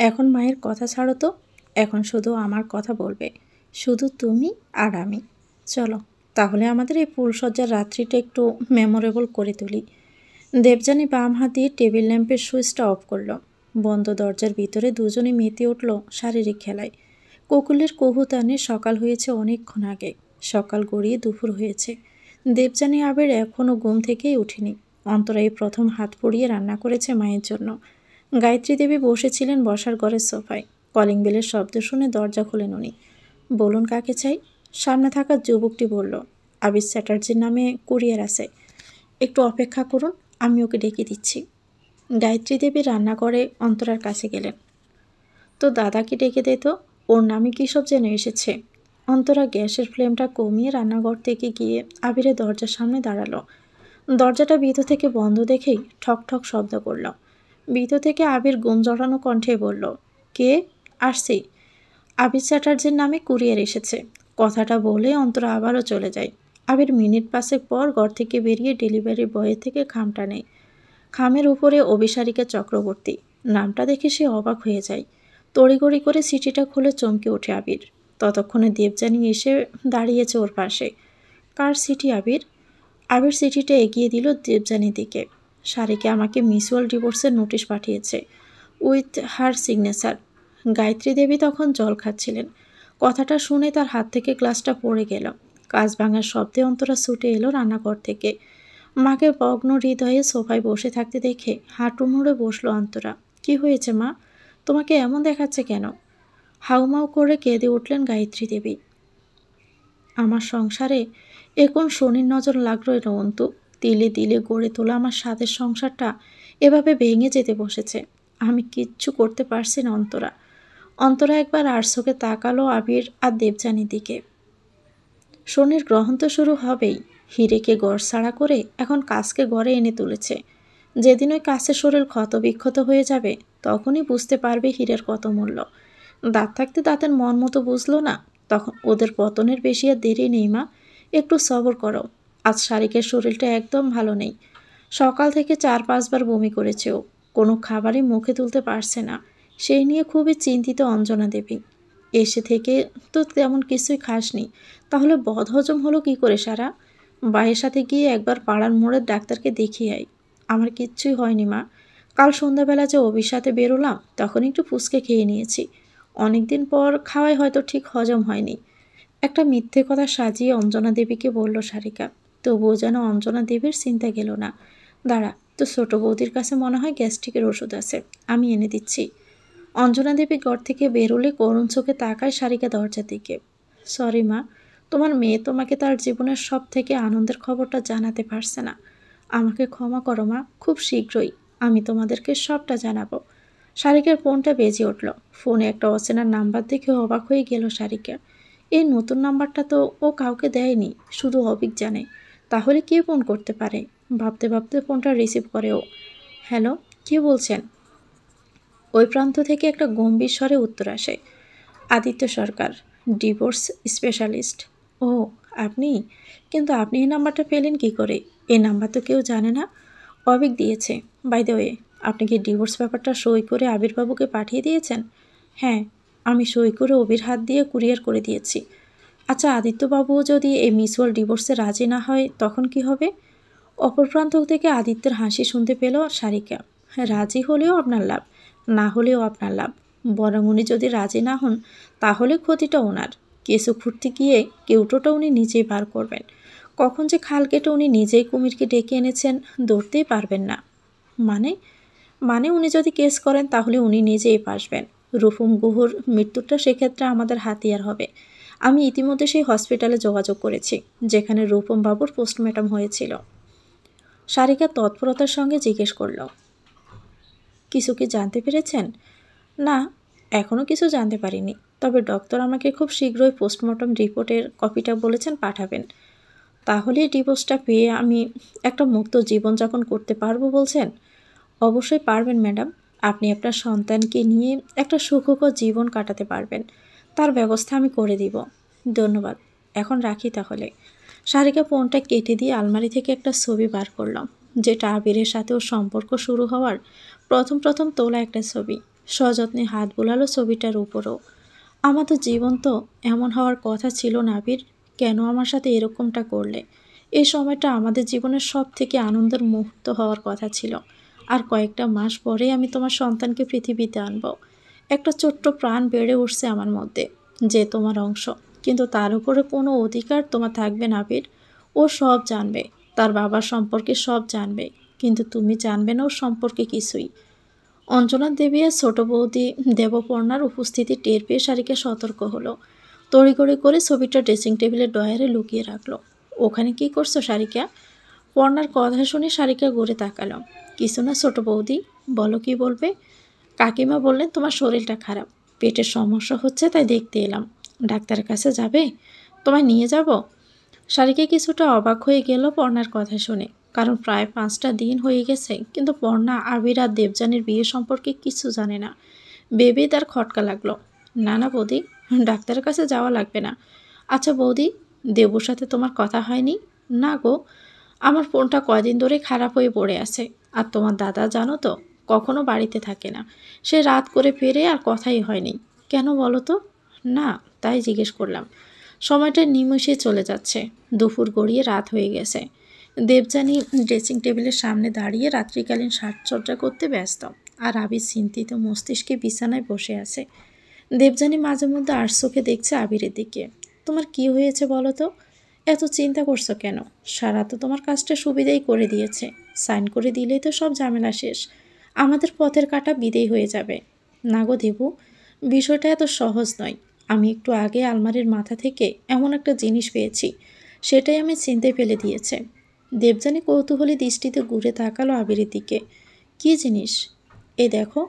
এখন মায়ের কথা ছাড়ো তো, এখন শুধু আমার কথা বলবে, শুধু তুমি আর আমি। চলো তাহলে আমাদের এই ফুলসজ্জার রাত্রিটা একটু মেমোরেবল করে তুলি। দেবযানী বাম হাত দিয়ে টেবিল ল্যাম্পের সুইচটা অফ করলো। বন্ধ দরজার ভিতরে দুজনে মেতে উঠল শারীরিক খেলায়। কোকিলের কুহুতানে সকাল হয়েছে অনেকক্ষণ আগে, সকাল গড়িয়ে দুপুর হয়েছে। দেবযানী আবির এখনও ঘুম থেকেই উঠেনি। অন্তরা এই প্রথম হাত পুড়িয়ে রান্না করেছে মায়ের জন্য। গায়ত্রী দেবী বসেছিলেন বসার ঘরের সোফায়। কলিং বেলের শব্দ শুনে দরজা খুলেন উনি। বলুন কাকে চাই? সামনে থাকা যুবকটি বলল, আবির চ্যাটার্জির নামে কুরিয়ার আছে, একটু অপেক্ষা করুন, আমি ওকে ডেকে দিচ্ছি। গায়ত্রী দেবী রান্না করে অন্তরার কাছে গেলেন। তো দাদাকে ডেকে দে তো, ওর নামে কী সব যেন এসেছে। অন্তরা গ্যাসের ফ্লেমটা কমিয়ে রান্নাঘর থেকে গিয়ে আবিরের দরজার সামনে দাঁড়ালো। দরজাটা ভিতর থেকে বন্ধ দেখেই ঠক ঠক শব্দ করল। ভিতর থেকে আবির গুম জড়ানো কণ্ঠে বলল, কে? আসছি। আবির চ্যাটার্জির নামে কুরিয়ার এসেছে। কথাটা বলে অন্তরা আবারও চলে যায়। আবির মিনিট পাঁচেক পর ঘর থেকে বেরিয়ে ডেলিভারি বয়ের থেকে খামটা নেয়। খামের উপরে অভিসারিকা চক্রবর্তী নামটা দেখে সে অবাক হয়ে যায়। তড়িঘড়ি করে সিটিটা খুলে চমকে ওঠে আবির। ততক্ষণে দেবযানী এসে দাঁড়িয়েছে ওর পাশে। কার সিটি আবির? আবির সিটিটা এগিয়ে দিল দেবযানীর দিকে। সারিকা আমাকে মিউচুয়াল ডিভোর্সের নোটিশ পাঠিয়েছে, উইথ হার সিগনেচার। গায়ত্রী দেবী তখন জল খাচ্ছিলেন। কথাটা শুনে তার হাত থেকে গ্লাসটা পড়ে গেল। কাঁচ ভাঙার শব্দে অন্তরা ছুটে এলো রান্নাঘর থেকে। মাকে ভগ্ন হৃদয়ে সোফায় বসে থাকতে দেখে হাঁটু মুড়ে বসলো অন্তরা। কি হয়েছে মা? তোমাকে এমন দেখাচ্ছে কেন? হাউমাউ করে কেঁদে উঠলেন গায়ত্রী দেবী। আমার সংসারে এখন শনির নজর লাগলো এর অন্তু। তিলে তিলে গড়ে তোলা আমার স্বাদের সংসারটা এভাবে ভেঙে যেতে বসেছে। আমি কিচ্ছু করতে পারছি না অন্তরা। অন্তরা একবার আরশোকে তাকালো আবির আর দেবযানীর দিকে। শনির গ্রহণ তো শুরু হবেই। হিরেকে গড়ছাড়া করে এখন কাজকে গড়ে এনে তুলেছে। যেদিন ওই কাছের শরীর ক্ষতবিক্ষত হয়ে যাবে তখনই বুঝতে পারবে হীরের কত মূল্য। দাঁত থাকতে দাঁতের মন মতো বুঝলো না, তখন ওদের পতনের বেশি আর দেরি নেই মা, একটু সবর করো। আজ শারিকের শরীরটা একদম ভালো নেই। সকাল থেকে 4-5 বার বমি করেছে ও, কোনো খাবারই মুখে তুলতে পারছে না। সেই নিয়ে খুবই চিন্তিত অঞ্জনা দেবী। এসে থেকে তো তেমন কিছুই খাসনি, তাহলে বদহজম হলো কি করে সারা? ভাইয়ের সাথে গিয়ে একবার পাড়ার মোড়ের ডাক্তারকে দেখিয়ে আই। আমার কিচ্ছুই হয়নি মা। কাল সন্ধ্যাবেলা যে অভির সাথে বেরোলাম তখন একটু ফুসকে খেয়ে নিয়েছি। অনেকদিন পর খাওয়াই হয়তো ঠিক হজম হয়নি। একটা মিথ্যে কথা সাজিয়ে অঞ্জনা দেবীকে বলল সারিকা। তবুও যেন অঞ্জনা দেবীর চিন্তা গেল না। দাঁড়া, তো ছোট বৌদির কাছে মনে হয় গ্যাস্ট্রিকের ওষুধ আছে, আমি এনে দিচ্ছি। অঞ্জনা দেবী ঘর থেকে বেরোলে করুণ চোখে তাকায় সারিকা দরজার দিকে। সরি মা, তোমার মেয়ে তোমাকে তার জীবনের সব থেকে আনন্দের খবরটা জানাতে পারছে না। আমাকে ক্ষমা করো মা, খুব শীঘ্রই আমি তোমাদেরকে সবটা জানাবো। সারিকার ফোনটা বেজে উঠল। ফোনে একটা অচেনার নাম্বার দেখে অবাক হয়ে গেল সারিকা। এই নতুন নাম্বারটা তো ও কাউকে দেয়নি, শুধু অভিক জানে। তাহলে কে ফোন করতে পারে? ভাবতে ভাবতে ফোনটা রিসিভ করে ও। হ্যালো, কে বলছেন? ওই প্রান্ত থেকে একটা গম্ভীর স্বরে উত্তর আসে। আদিত্য সরকার, ডিভোর্স স্পেশালিস্ট। ও আপনি? কিন্তু আপনি এই নাম্বারটা পেলেন কি করে? এই নাম্বার তো কেউ জানে না। অভিক দিয়েছে। বাই দ্য ওয়ে, আপনি কি ডিভোর্স ব্যাপারটা সই করে আবিরবাবুকে পাঠিয়ে দিয়েছেন? হ্যাঁ, আমি সই করে অভির হাত দিয়ে কুরিয়ার করে দিয়েছি। আচ্ছা, আদিত্যবাবুও যদি এই মিউচুয়াল ডিভোর্সে রাজি না হয় তখন কি হবে? অপর প্রান্ত থেকে আদিত্যের হাসি শুনতে পেল সারিকা। রাজি হলেও আপনার লাভ, না হলেও আপনার লাভ। বরং উনি যদি রাজি না হন তাহলে ক্ষতিটা ওনার। কেসু খুঁড়তে গিয়ে কেউটোটা উনি নিজেই বার করবেন। কখন যে খাল কেটে উনি নিজেই কুমিরকে ডেকে এনেছেন ধরতেই পারবেন না। মানে মানে উনি যদি কেস করেন তাহলে উনি নিজেই ফাঁসবেন। রুফুম গুহর মৃত্যুটা সেক্ষেত্রে আমাদের হাতিয়ার হবে। আমি ইতিমধ্যে সেই হসপিটালে যোগাযোগ করেছি যেখানে রুফুম বাবুর পোস্টমর্টম হয়েছিল। সারিকা তৎপরতার সঙ্গে জিজ্ঞেস করল, কিছু কি জানতে পেরেছেন? না, এখনও কিছু জানতে পারিনি, তবে ডক্টর আমাকে খুব শীঘ্রই পোস্টমর্টম রিপোর্টের কপিটা বলেছেন পাঠাবেন। তাহলে ডিভোর্সটা পেয়ে আমি একটা মুক্ত জীবনযাপন করতে পারবো বলছেন? অবশ্যই পারবেন ম্যাডাম। আপনি আপনার সন্তানকে নিয়ে একটা সুখকর জীবন কাটাতে পারবেন। তার ব্যবস্থা আমি করে দিব। ধন্যবাদ, এখন রাখি তাহলে। সারিকা ফোনটা কেটে দিয়ে আলমারি থেকে একটা ছবি বার করলাম, যেটা আবিরের সাথে ওর সম্পর্ক শুরু হওয়ার প্রথম প্রথম তোলা একটা ছবি। সযত্নে হাত বোলালো ছবিটার উপরও। আমাদের জীবন তো এমন হওয়ার কথা ছিল না আবির, কেন আমার সাথে এরকমটা করলে? এই সময়টা আমাদের জীবনের সব থেকে আনন্দের মুহূর্ত হওয়ার কথা ছিল। আর কয়েকটা মাস পরেই আমি তোমার সন্তানকে পৃথিবীতে আনব। একটা ছোট্ট প্রাণ বেড়ে উঠছে আমার মধ্যে, যে তোমার অংশ, কিন্তু তার উপরে কোনো অধিকার তোমার থাকবে না আবির। ও সব জানবে, তার বাবার সম্পর্কে সব জানবে, কিন্তু তুমি জানবে না ওর সম্পর্কে কিছুই। অঞ্জনা দেবী আর ছোট বৌদি দেবপর্ণার উপস্থিতি টের পেয়ে সারিকা সতর্ক হলো। তড়িঘড়ি করে ছবিটা ড্রেসিং টেবিলের ডয়ারে লুকিয়ে রাখলো। ওখানে কি করছো সারিকা? পর্ণার কথা শুনে সারিকা ঘুরে তাকালো। কিছু না ছোট বৌদি, বলো কি বলবে? কাকিমা বললেন তোমার শরীরটা খারাপ, পেটের সমস্যা হচ্ছে, তাই দেখতে এলাম। ডাক্তারের কাছে যাবে? তোমায় নিয়ে যাব? সারিকা কিছুটা অবাক হয়ে গেল পর্ণার কথা শুনে, কারণ প্রায় 5টা দিন হয়ে গেছে কিন্তু পর্ণা আবির আর দেবযানীর বিয়ে সম্পর্কে কিছু জানে না। ভেবে তার খটকা লাগলো। না না বৌদি, ডাক্তারের কাছে যাওয়া লাগবে না। আচ্ছা বৌদি, দেবুর সাথে তোমার কথা হয়নি? না গো, আমার ফোনটা কয়দিন ধরে খারাপ হয়ে পড়ে আছে। আর তোমার দাদা জানো তো, কখনো বাড়িতে থাকে না। সে রাত করে ফিরে আর কথাই হয়নি। কেন বলো তো? না, তাই জিজ্ঞেস করলাম। সময়টা নিমেষে চলে যাচ্ছে, দুপুর গড়িয়ে রাত হয়ে গেছে। দেবযানী ড্রেসিং টেবিলের সামনে দাঁড়িয়ে রাত্রিকালীন সাজসজ্জা করতে ব্যস্ত, আর আবির চিন্তিত মস্তিষ্কে বিছানায় বসে আছে। দেবযানী মাঝে মধ্যে আর চোখে দেখছে আবিরের দিকে। তোমার কি হয়েছে বলো তো? এত চিন্তা করছো কেন? সারা তো তোমার কাজটা সুবিধাই করে দিয়েছে। সাইন করে দিলেই তো সব ঝামেলা শেষ। আমাদের পথের কাঁটা বিদেয় হয়ে যাবে। না গো দেবু, বিষয়টা এত সহজ নয়। আমি একটু আগে আলমারির মাথা থেকে এমন একটা জিনিস পেয়েছি, সেটাই আমি চিনতে ফেলে দিয়েছে। দেবযানী কৌতূহলী দৃষ্টিতে ঘুরে তাকালো আবিরের দিকে। কী জিনিস? এ দেখো।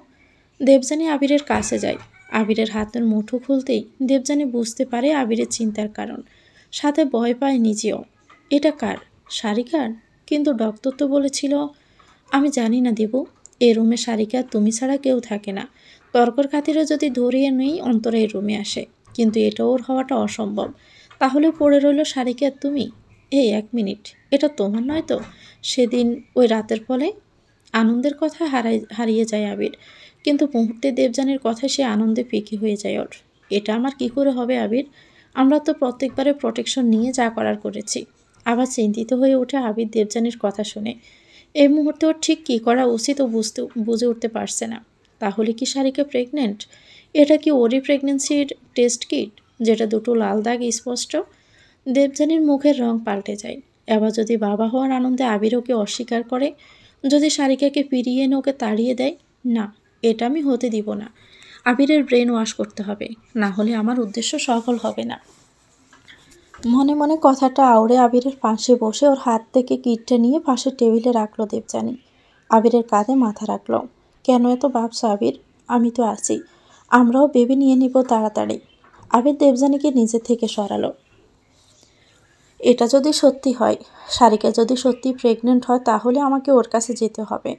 দেবযানী আবিরের কাছে যায়। আবিরের হাতের মুঠো খুলতেই দেবযানী বুঝতে পারে আবিরের চিন্তার কারণ, সাথে ভয় পায় নিজেও। এটা কার? সারিকার? কিন্তু ডক্টর তো বলেছিল। আমি জানি না দেবু, এই রুমে সারিকা তুমি ছাড়া কেউ থাকে না। তর্কর খাতিরে যদি ধরিয়ে নেই অন্তরে এই রুমে আসে, কিন্তু এটা ওর হওয়াটা অসম্ভব। তাহলে পড়ে রইল সারিকা তুমি। এই 1 মিনিট, এটা তোমার নয় তো? সেদিন ওই রাতের ফলে আনন্দের কথা হারিয়ে যায় আবির, কিন্তু মুহূর্তে দেবযানীর কথায় সে আনন্দে ফিকে হয়ে যায় ওর। এটা আমার কি করে হবে আবির? আমরা তো প্রত্যেকবারে প্রোটেকশন নিয়ে যা করার করেছি। আবার চিন্তিত হয়ে ওঠে আবির দেবযানীর কথা শুনে। এই মুহূর্তে ওর ঠিক কী করা উচিত ও বুঝে উঠতে পারছে না। তাহলে কি সারিকা প্রেগনেন্ট? এটা কি ওরই প্রেগনেন্সির টেস্ট কিট, যেটা দুটো লাল দাগ স্পষ্ট? দেবযানীর মুখের রং পাল্টে যায়। এবার যদি বাবা হওয়ার আনন্দে আবির ওকে অস্বীকার করে, যদি সারিকাকে ফিরিয়ে এনে ওকে তাড়িয়ে দেয়, না, এটা আমি হতে দিব না। আবিরের ব্রেন ওয়াশ করতে হবে, না হলে আমার উদ্দেশ্য সফল হবে না। মনে মনে কথাটা আওড়ে আবিরের পাশে বসে ওর হাত থেকে কিটটা নিয়ে পাশের টেবিলে রাখলো দেবযানী। আবিরের কাঁধে মাথা রাখলো। কেন এত ভাবছো আবির? আমি তো আছি, আমরাও বেবি নিয়ে নিব তাড়াতাড়ি। আবির দেবযানীকে নিজে থেকে সরালো। এটা যদি সত্যি হয়, সারিকা যদি সত্যি প্রেগনেন্ট হয়, তাহলে আমাকে ওর কাছে যেতে হবে।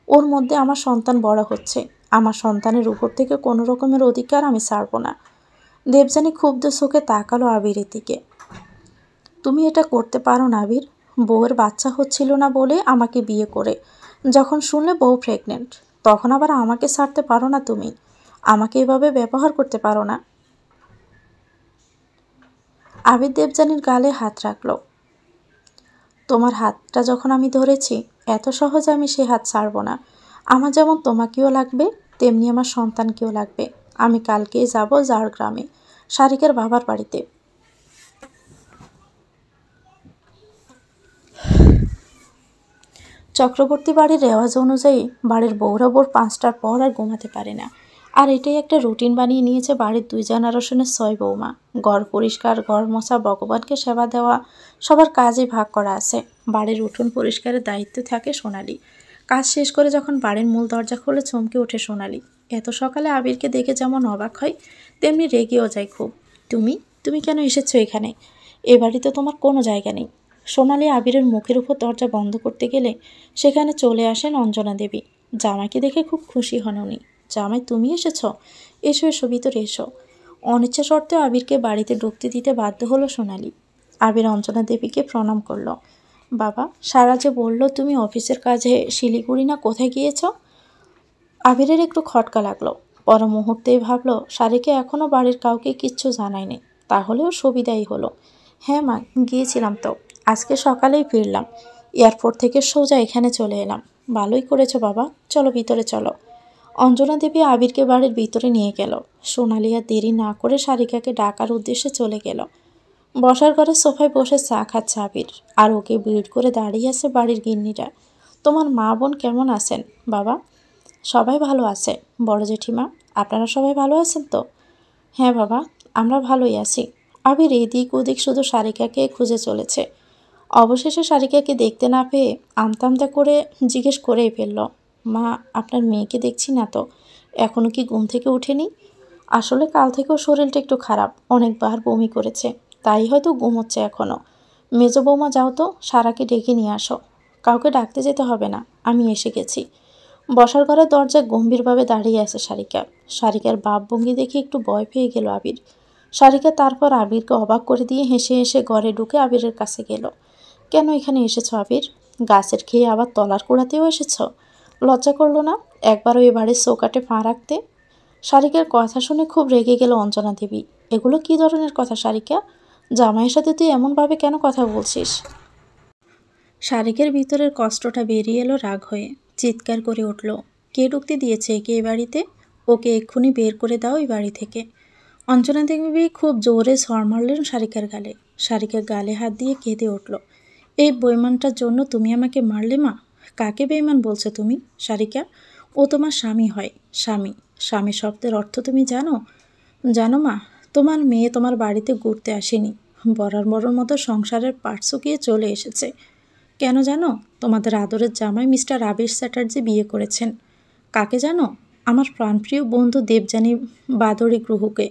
ওর মধ্যে আমার সন্তান বড় হচ্ছে, আমার সন্তানের উপর থেকে কোনো রকমের অধিকার আমি ছাড়ব না। দেবযানী ক্ষুব্ধ চোখে তাকালো আবিরের দিকে। তুমি এটা করতে পারো না আবির। বউয়ের বাচ্চা হচ্ছিল না বলে আমাকে বিয়ে করে যখন শুনলে বউ প্রেগনেন্ট, তখন আবার আমাকে ছাড়তে পারো না তুমি? আমাকে এভাবে ব্যবহার করতে পারো না। আবির দেবযানীর গালে হাত রাখলো। তোমার হাতটা যখন আমি ধরেছি, এত সহজে আমি সে হাত ছাড়ব না। আমার যেমন তোমাকেও লাগবে, তেমনি আমার সন্তানকেও লাগবে। আমি কালকেই যাব ঝাড়গ্রামে, সারিকার বাবার বাড়িতে। চক্রবর্তী বাড়ির রেওয়াজ অনুযায়ী বাড়ির বউরা ভোর 5টার পর আর ঘুমাতে পারে না। আর এটাই একটা রুটিন বানিয়ে নিয়েছে বাড়ির 2 জেনারেশনের 6 বৌমা। ঘর পরিষ্কার, ঘর মোছা, ভগবানকে সেবা দেওয়া, সবার কাজই ভাগ করা আছে। বাড়ির উঠোন পরিষ্কারের দায়িত্ব থাকে সোনালি। কাজ শেষ করে যখন বাড়ির মূল দরজা খুলে চমকে ওঠে সোনালি। এত সকালে আবিরকে দেখে যেমন অবাক হয়, তেমনি রেগেও যায় খুব। তুমি তুমি কেন এসেছো এখানে? এ বাড়িতে তোমার কোনো জায়গা নেই। সোনালি আবিরের মুখের উপর দরজা বন্ধ করতে গেলে সেখানে চলে আসেন অঞ্জনা দেবী। জামাইকে দেখে খুব খুশি হন উনি। জামাই, তুমি এসেছো? এসো এসো, ভিতরে এসো। অনিচ্ছা সত্ত্বেও আবিরকে বাড়িতে ঢুকতে দিতে বাধ্য হলো সোনালি। আবির অঞ্জনা দেবীকে প্রণাম করলো। বাবা, সারা যে বলল তুমি অফিসের কাজে শিলিগুড়ি না কোথায় গিয়েছ? আবিরের একটু খটকা লাগলো। পর মুহূর্তেই ভাবলো সারিকে এখনও বাড়ির কাউকে কিচ্ছু জানায়নি, তাহলেও সুবিধাই হলো। হ্যাঁ মা, গিয়েছিলাম তো, আজকে সকালেই ফিরলাম। এয়ারপোর্ট থেকে সোজা এখানে চলে এলাম। ভালোই করেছো বাবা, চলো ভিতরে চলো। অঞ্জনা দেবী আবিরকে বাড়ির ভিতরে নিয়ে গেল। সোনালি আর দেরি না করে সারিকাকে ডাকার উদ্দেশ্যে চলে গেল। বসার ঘরে সোফায় বসে চা খাচ্ছে আবির, আর ওকে ভিড় করে দাঁড়িয়ে আছে বাড়ির গিন্নিরা। তোমার মা বোন কেমন আছেন বাবা? সবাই ভালো আছে। বড় জেঠিমা, আপনারা সবাই ভালো আছেন তো? হ্যাঁ বাবা, আমরা ভালোই আছি। আবির এদিক ওদিক শুধু সারিকাকে খুঁজে চলেছে। অবশেষে সারিকাকে দেখতে না পেয়ে আমতা আমতা করে জিজ্ঞেস করেই ফেলল, মা, আপনার মেয়েকে দেখছি না তো, এখনও কি ঘুম থেকে ওঠেনি? আসলে কাল থেকেও শরীরটা একটু খারাপ, অনেকবার বমি করেছে, তাই হয়তো ঘুমোচ্ছে এখনও। মেজ বৌমা, যাও তো, সারাকে ডেকে নিয়ে আসো। কাউকে ডাকতে যেতে হবে না, আমি এসে গেছি। বসার ঘরের দরজায় গম্ভীরভাবে দাঁড়িয়ে আছে সারিকা। সারিকার ভাবভঙ্গি দেখে একটু ভয় পেয়ে গেল আবির। সারিকা তারপর আবিরকে অবাক করে দিয়ে হেসে হেসে ঘরে ঢুকে আবিরের কাছে গেল। কেন এখানে এসেছো আবির? গাছের খেয়ে আবার তলার কুড়াতেও এসেছো? লজ্জা করলো না একবারও এ বাড়ির চৌকাটে পা রাখতে? সারিকার কথা শুনে খুব রেগে গেল অঞ্জনা দেবী। এগুলো কী ধরনের কথা সারিকা? জামাইয়ের সাথে তুই এমনভাবে কেন কথা বলছিস? সারিকের ভিতরের কষ্টটা বেরিয়ে এলো রাগ হয়ে। চিৎকার করে উঠল, কে ঢুকতে দিয়েছে একে এ বাড়িতে? ওকে এক্ষুনি বের করে দাও এই বাড়ি থেকে। অঞ্জনা দেবী খুব জোরে সর মারলেন সারিকার গালে। সারিকার গালে হাত দিয়ে কেঁদে উঠল। এই বেইমানটার জন্য তুমি আমাকে মারলে মা? কাকে বেইমান বলছো তুমি সারিকা? ও তোমার স্বামী হয়। স্বামী? স্বামী শব্দের অর্থ তুমি জানো? জানো মা, তোমার মেয়ে তোমার বাড়িতে ঘুরতে আসেনি, বরাবর মতো সংসারের পাট চুকিয়ে চলে এসেছে। কেন জানো? তোমাদের আদরের জামাই মিস্টার আবির চ্যাটার্জি বিয়ে করেছেন। কাকে জানো? আমার প্রাণপ্রিয় বন্ধু দেবযানী বাদরি গ্রহকে।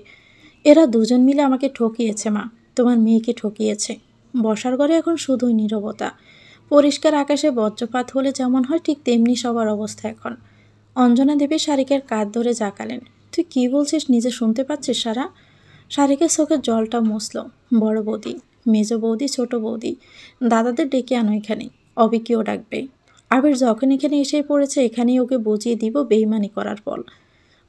এরা দুজন মিলে আমাকে ঠকিয়েছে মা, তোমার মেয়েকে ঠকিয়েছে। বসার ঘরে এখন শুধুই নীরবতা। পরিষ্কার আকাশে বজ্রপাত হলে যেমন হয় ঠিক তেমনি সবার অবস্থা এখন। অঞ্জনা দেবী সারিকার কাঁধ ধরে জাগালেন। তুই কি বলছিস নিজে শুনতে পাচ্ছিস সারা? সারিকার চোখের জলটা মুছল। বড় বৌদি, মেজ বৌদি, ছোট বৌদি, দাদাদের ডেকে আনো এখানে, অবিকেও ডাকবে। আবির যখন এখানে এসেই পড়েছে, এখানেই ওকে বুঝিয়ে দিব বেইমানি করার ফল।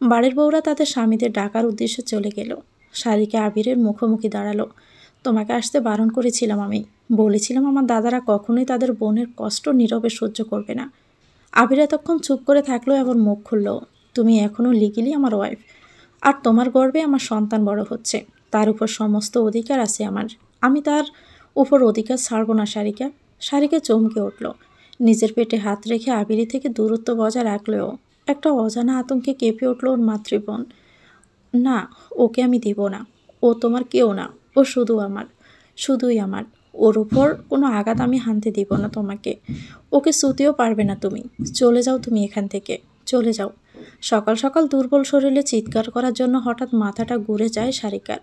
বাড়ির বউরা তাদের স্বামীদের ডাকার উদ্দেশ্যে চলে গেল। সারিকা আবিরের মুখোমুখি দাঁড়ালো। তোমাকে আসতে বারণ করেছিলাম আমি, বলেছিলাম আমার দাদারা কখনোই তাদের বোনের কষ্ট নীরবে সহ্য করবে না। আবির এতক্ষণ চুপ করে থাকলো, এবার মুখ খুলল। তুমি এখনও লিগেলি আমার ওয়াইফ, আর তোমার গর্বে আমার সন্তান বড় হচ্ছে, তার উপর সমস্ত অধিকার আছে আমার। আমি তার উপর অধিকার ছাড়ব না সারিকা। সারিকা চমকে উঠল। নিজের পেটে হাত রেখে আবিরি থেকে দূরত্ব বজায় রাখলেও একটা অজানা আতঙ্কে কেঁপে উঠল ওর মাতৃবোন। না, ওকে আমি দিব না। ও তোমার কেউ না, ও শুধু আমার, শুধুই আমার। ওর উপর কোনো আঘাত আমি হানতে দিব না তোমাকে। ওকে ছুঁতেও পারবে না তুমি। চলে যাও তুমি এখান থেকে, চলে যাও। সকাল সকাল দুর্বল শরীরে চিৎকার করার জন্য হঠাৎ মাথাটা ঘুরে যায় সারিকার।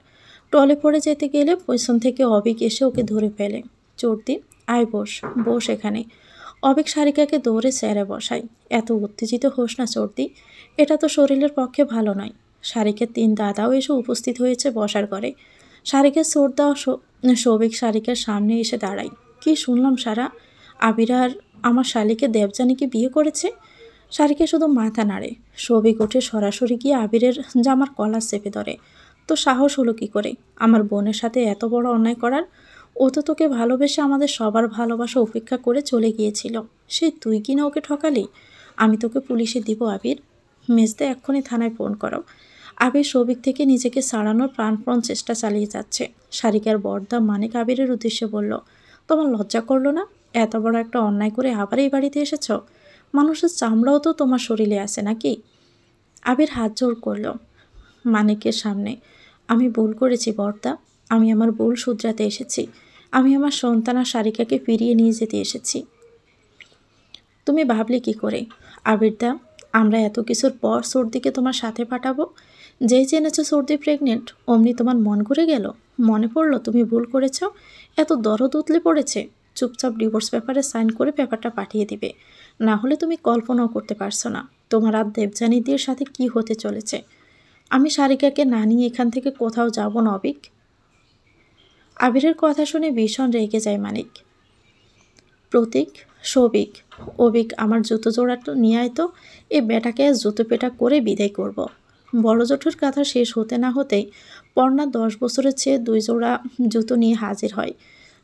টলে পড়ে যেতে গেলে পেছন থেকে অবিক এসে ওকে ধরে ফেলে। চর্দি, আয় বস, বস এখানে। অবিক সারিকাকে দৌড়ে চেয়ারে বসায়। এত উত্তেজিত হোস না চর্দি, এটা তো শরীরের পক্ষে ভালো নয়। সারিকার 3 দাদাও এসে উপস্থিত হয়েছে বসার ঘরে। সারিকার চোর দেওয়া সৌভিক সারিকার সামনে এসে দাঁড়ায়। কি শুনলাম সারা? আবির আর আমার শালিকে দেবযানীকে বিয়ে করেছে? সারিকা শুধু মাথা নাড়ে। সৌভিক উঠে সরাসরি গিয়ে আবিরের জামার কলার চেপে ধরে। তো সাহস হলো কি করে আমার বোনের সাথে এত বড় অন্যায় করার? ও তো তোকে ভালোবেসে আমাদের সবার ভালোবাসা উপেক্ষা করে চলে গিয়েছিল, সেই তুই কি না ওকে ঠকালি? আমি তোকে পুলিশে দিব আবির। মেজদা, এক্ষুনি থানায় ফোন করো। আবির সৌভিক থেকে নিজেকে ছাড়ানোর প্রাণপণ চেষ্টা চালিয়ে যাচ্ছে। সারিকার বর্দা মানিক আবিরের উদ্দেশ্যে বলল, তোমার লজ্জা করলো না? এত বড় একটা অন্যায় করে আবার এই বাড়িতে এসেছ? মানুষের চামড়াও তো তোমার শরীরে আছে নাকি? আবির হাত জোড় করল মানিকের সামনে। আমি ভুল করেছি বর্দা, আমি আমার ভুল শুধরাতে এসেছি। আমি আমার সন্তান আর সারিকাকে ফিরিয়ে নিয়ে যেতে এসেছি। তুমি ভাবলে কি করে আবিরদা আমরা এত কিছুর পর সর্দিকে তোমার সাথে পাঠাবো? যেই জেনেছো সর্দি প্রেগনেন্ট অমনি তোমার মন ঘুরে গেল? মনে পড়লো তুমি ভুল করেছ? এত দরদ উতলে পড়েছে? চুপচাপ ডিভোর্স পেপারে সাইন করে পেপারটা পাঠিয়ে দিবে, না হলে তুমি কল্পনাও করতে পারছো না তোমার আর দেবযানীদের সাথে কি হতে চলেছে। আমি সারিকাকে না নিয়ে এখান থেকে কোথাও যাব না অবিক। আবিরের কথা শুনে ভীষণ রেগে যায় মানিক। প্রতীক, সৌভিক, অবিক আমার জুতো জোড়াটা নিয়ে আয় তো, এই বেটাকে জুতো পেটা করে বিদায় করব। বড় জোঠুর কথা শেষ হতে না হতেই পর্ণা 10 বছরের চেয়ে 2 জোড়া জুতো নিয়ে হাজির হয়।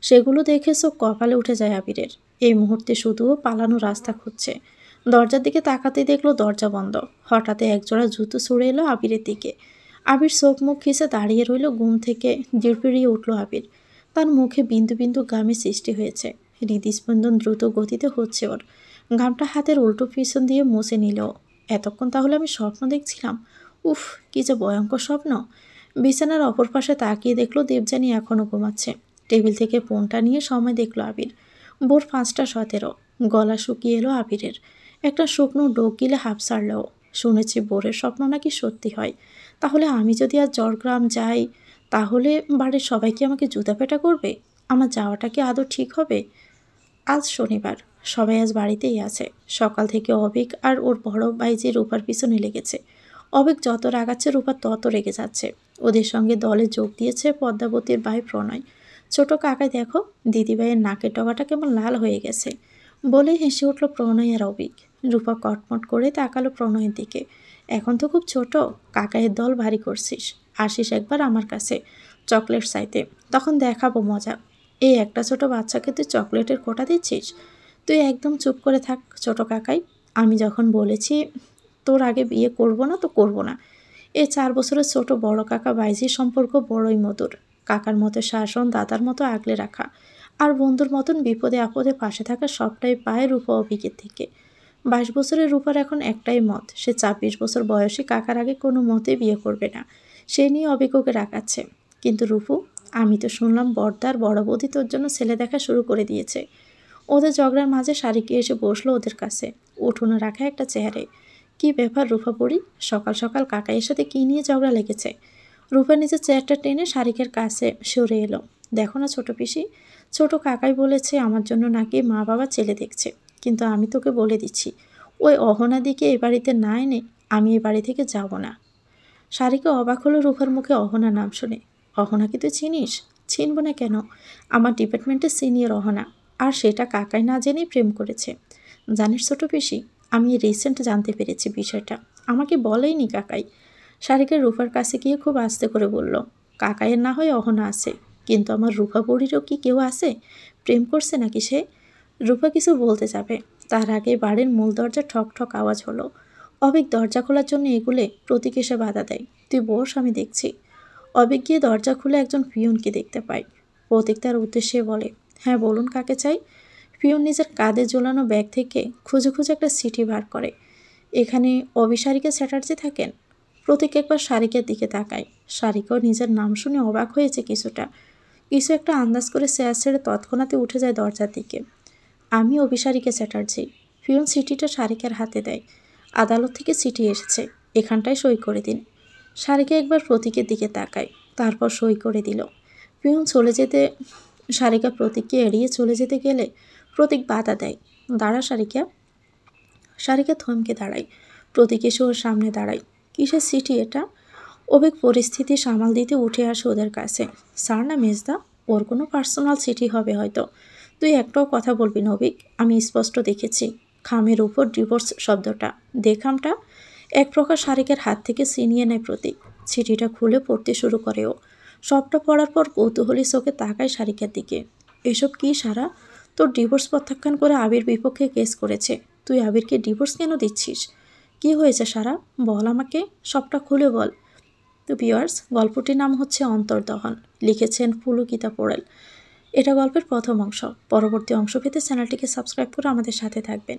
সেগুলো দেখে চোখ কপালে উঠে যায় আবিরের। এই মুহূর্তে শুধুও পালানো রাস্তা খুঁজছে। দরজার দিকে তাকাতেই দেখলো দরজা বন্ধ। হঠাৎ একজোড়া জুতো ছুঁড়ে এলো আবিরের দিকে। আবির চোখ মুখ খিচে দাঁড়িয়ে রইল। ঘুম থেকে জিড়পিড়িয়ে উঠল আবির। তার মুখে বিন্দু বিন্দু ঘামের সৃষ্টি হয়েছে। হৃদস্পন্দন দ্রুত গতিতে হচ্ছে ওর। ঘামটা হাতের উল্টো পিছন দিয়ে মুছে নিল। এতক্ষণ তাহলে আমি স্বপ্ন দেখছিলাম? উফ, কি যে ভয়ঙ্কর স্বপ্ন। বিছানার অপর পাশে তাকিয়ে দেখলো দেবযানী এখনও ঘুমাচ্ছে। টেবিল থেকে ফোনটা নিয়ে সময় দেখলো আবির। ভোর 5:17। গলা শুকিয়ে এলো আবিরের। একটা শুকনো ডোক গিলে হাঁপ ছাড়লো। শুনেছি ভোরের স্বপ্ন নাকি সত্যি হয়। তাহলে আমি যদি আজ জড়গ্রাম যাই, তাহলে বাড়ির সবাই কি আমাকে জুতা পেটা করবে? আমার যাওয়াটা কি আদৌ ঠিক হবে? আজ শনিবার, সবাই আজ বাড়িতেই আছে। সকাল থেকে অবিক আর ওর বড় ভাই যে রূপার পিছনে লেগেছে। অবিক যত রাগাচ্ছে রূপা তত রেগে যাচ্ছে। ওদের সঙ্গে দলে যোগ দিয়েছে পদ্মাবতীর ভাই প্রণয়। ছোট কাকাই দেখো, দিদিভাইয়ের নাকের ডগাটা কেমন লাল হয়ে গেছে। বলে হেসে উঠল প্রণয় আর অবিক। রূপা কটমট করে তাকালো প্রণয়ের দিকে। এখন তো খুব ছোট, কাকাইয়ের দল ভারী করছিস। আসিস একবার আমার কাছে চকলেট চাইতে, তখন দেখাবো মজা। এই একটা ছোট বাচ্চাকে তুই চকলেটের কোটা দিচ্ছিস? তুই একদম চুপ করে থাক ছোট কাকাই। আমি যখন বলেছি তোর আগে বিয়ে করব না তো করব না। এই 4 বছরের ছোট বড় কাকা বাইজির সম্পর্ক বড়ই মধুর। কাকার মতো শাসন, দাদার মতো আগলে রাখা, আর বন্ধুর মতন বিপদে আপদে পাশে থাকা সবটাই পায় রূপা অবিকের থেকে। 22 বছরের রূপার এখন একটাই মত, সে 26 বছর বয়সী কাকার আগে কোনো মতে বিয়ে করবে না। সে নিয়ে অবিককে রাখাচ্ছে। কিন্তু রূপু, আমি তো শুনলাম বড়দার বড় বৌদি তোর জন্য ছেলে দেখা শুরু করে দিয়েছে। ওদের ঝগড়ার মাঝে শারিকে এসে বসলো ওদের কাছে, উঠোনে রাখা একটা চেয়ারে। কি ব্যাপার রূপা পড়ি, সকাল সকাল কাকাইয়ের সাথে কী নিয়ে ঝগড়া লেগেছে? রূপা নিজের চেয়ারটা টেনে শারিকের কাছে সরে এলো। দেখো না ছোট পিসি, ছোট কাকাই বলেছে আমার জন্য নাকি মা বাবা ছেলে দেখছে। কিন্তু আমি তোকে বলে দিচ্ছি, ওই অহনাদিকে এ বাড়িতে না এনে আমি এ বাড়ি থেকে যাব না। শারিকা অবাক হলো রূপার মুখে অহনা নাম শুনে। অহনাকে তুই চিনিস? চিনব না কেন, আমার ডিপার্টমেন্টের সিনিয়র অহনা। আর সেটা কাকাই না জেনেই প্রেম করেছে। জানিস ছোট পিসি, আমি রিসেন্ট জানতে পেরেছি বিষয়টা, আমাকে বলেইনি কাকাই। শারিকা রূপার কাছে গিয়ে খুব আস্তে করে বলল, কাকাইয়ের না হয় অহনা আছে, কিন্তু আমার রূপা বুড়িরও কি কেউ আছে? প্রেম করছে নাকি সে? রূপা কিছু বলতে যাবে, তার আগে বাড়ির মূল দরজা ঠক ঠক আওয়াজ হলো। অবিক দরজা খোলার জন্য এগুলে প্রতীক এসে বাধা দেয়। তুই বস, আমি দেখছি। অবিক গিয়ে দরজা খুলে একজন পিয়নকে দেখতে পায়। প্রতীক তার উদ্দেশ্যে বলে, হ্যাঁ বলুন কাকে চাই। পিয়ন নিজের কাঁধে ঝোলানো ব্যাগ থেকে খুঁজে খুঁজে একটা চিঠি বার করে। এখানে অবিসারিকা চ্যাটার্জি থাকেন? প্রতীক একবার শারিকের দিকে তাকায়। শারিকাও নিজের নাম শুনে অবাক হয়েছে কিছুটা। কিছু একটা আন্দাজ করে চেয়ার ছেড়ে তৎক্ষণাৎই উঠে যায় দরজার দিকে। আমি অভিসারিকা চ্যাটার্জি। পিয়ন চিঠিটা শারিকার হাতে দেয়। আদালত থেকে চিঠি এসেছে, এখানটায় সই করে দিন। শারিকা একবার প্রতীকের দিকে তাকায়, তারপর সই করে দিল। পিয়ন চলে যেতে শারিকা প্রতীককে এড়িয়ে চলে যেতে গেলে প্রতীক বাধা দেয়। দাঁড়া শারিকা। শারিকা থমকে দাঁড়ায়। প্রতীক এসে ওর সামনে দাঁড়ায়। কিসের চিঠি এটা? অভিক পরিস্থিতি সামাল দিতে উঠে আসে ওদের কাছে। স্যার না মেজদা, ওর কোনো পার্সোনাল চিঠি হবে হয়তো। তুই একটাও কথা বলবি না অভিক, আমি স্পষ্ট দেখেছি খামের উপর ডিভোর্স শব্দটা। দেখামটা এক প্রকার শারিকের হাত থেকে ছিনিয়ে নেয় প্রতীক। চিঠিটা খুলে পড়তে শুরু করে ও। সবটা পড়ার পর কৌতূহলী চোখে তাকায় শারিকার দিকে। এসব কি সারা? তোর ডিভোর্স প্রত্যাখ্যান করে আবির বিপক্ষে কেস করেছে, তুই আবিরকে ডিভোর্স কেন দিচ্ছিস? কি হয়েছে সারা, বল আমাকে, সবটা খুলে বল। তো ভিউয়ার্স, গল্পটির নাম হচ্ছে অন্তর্দহন, লিখেছেন পুলকিতা পোড়েল। এটা গল্পের প্রথম অংশ। পরবর্তী অংশ পেতে চ্যানেলটিকে সাবস্ক্রাইব করে আমাদের সাথে থাকবেন।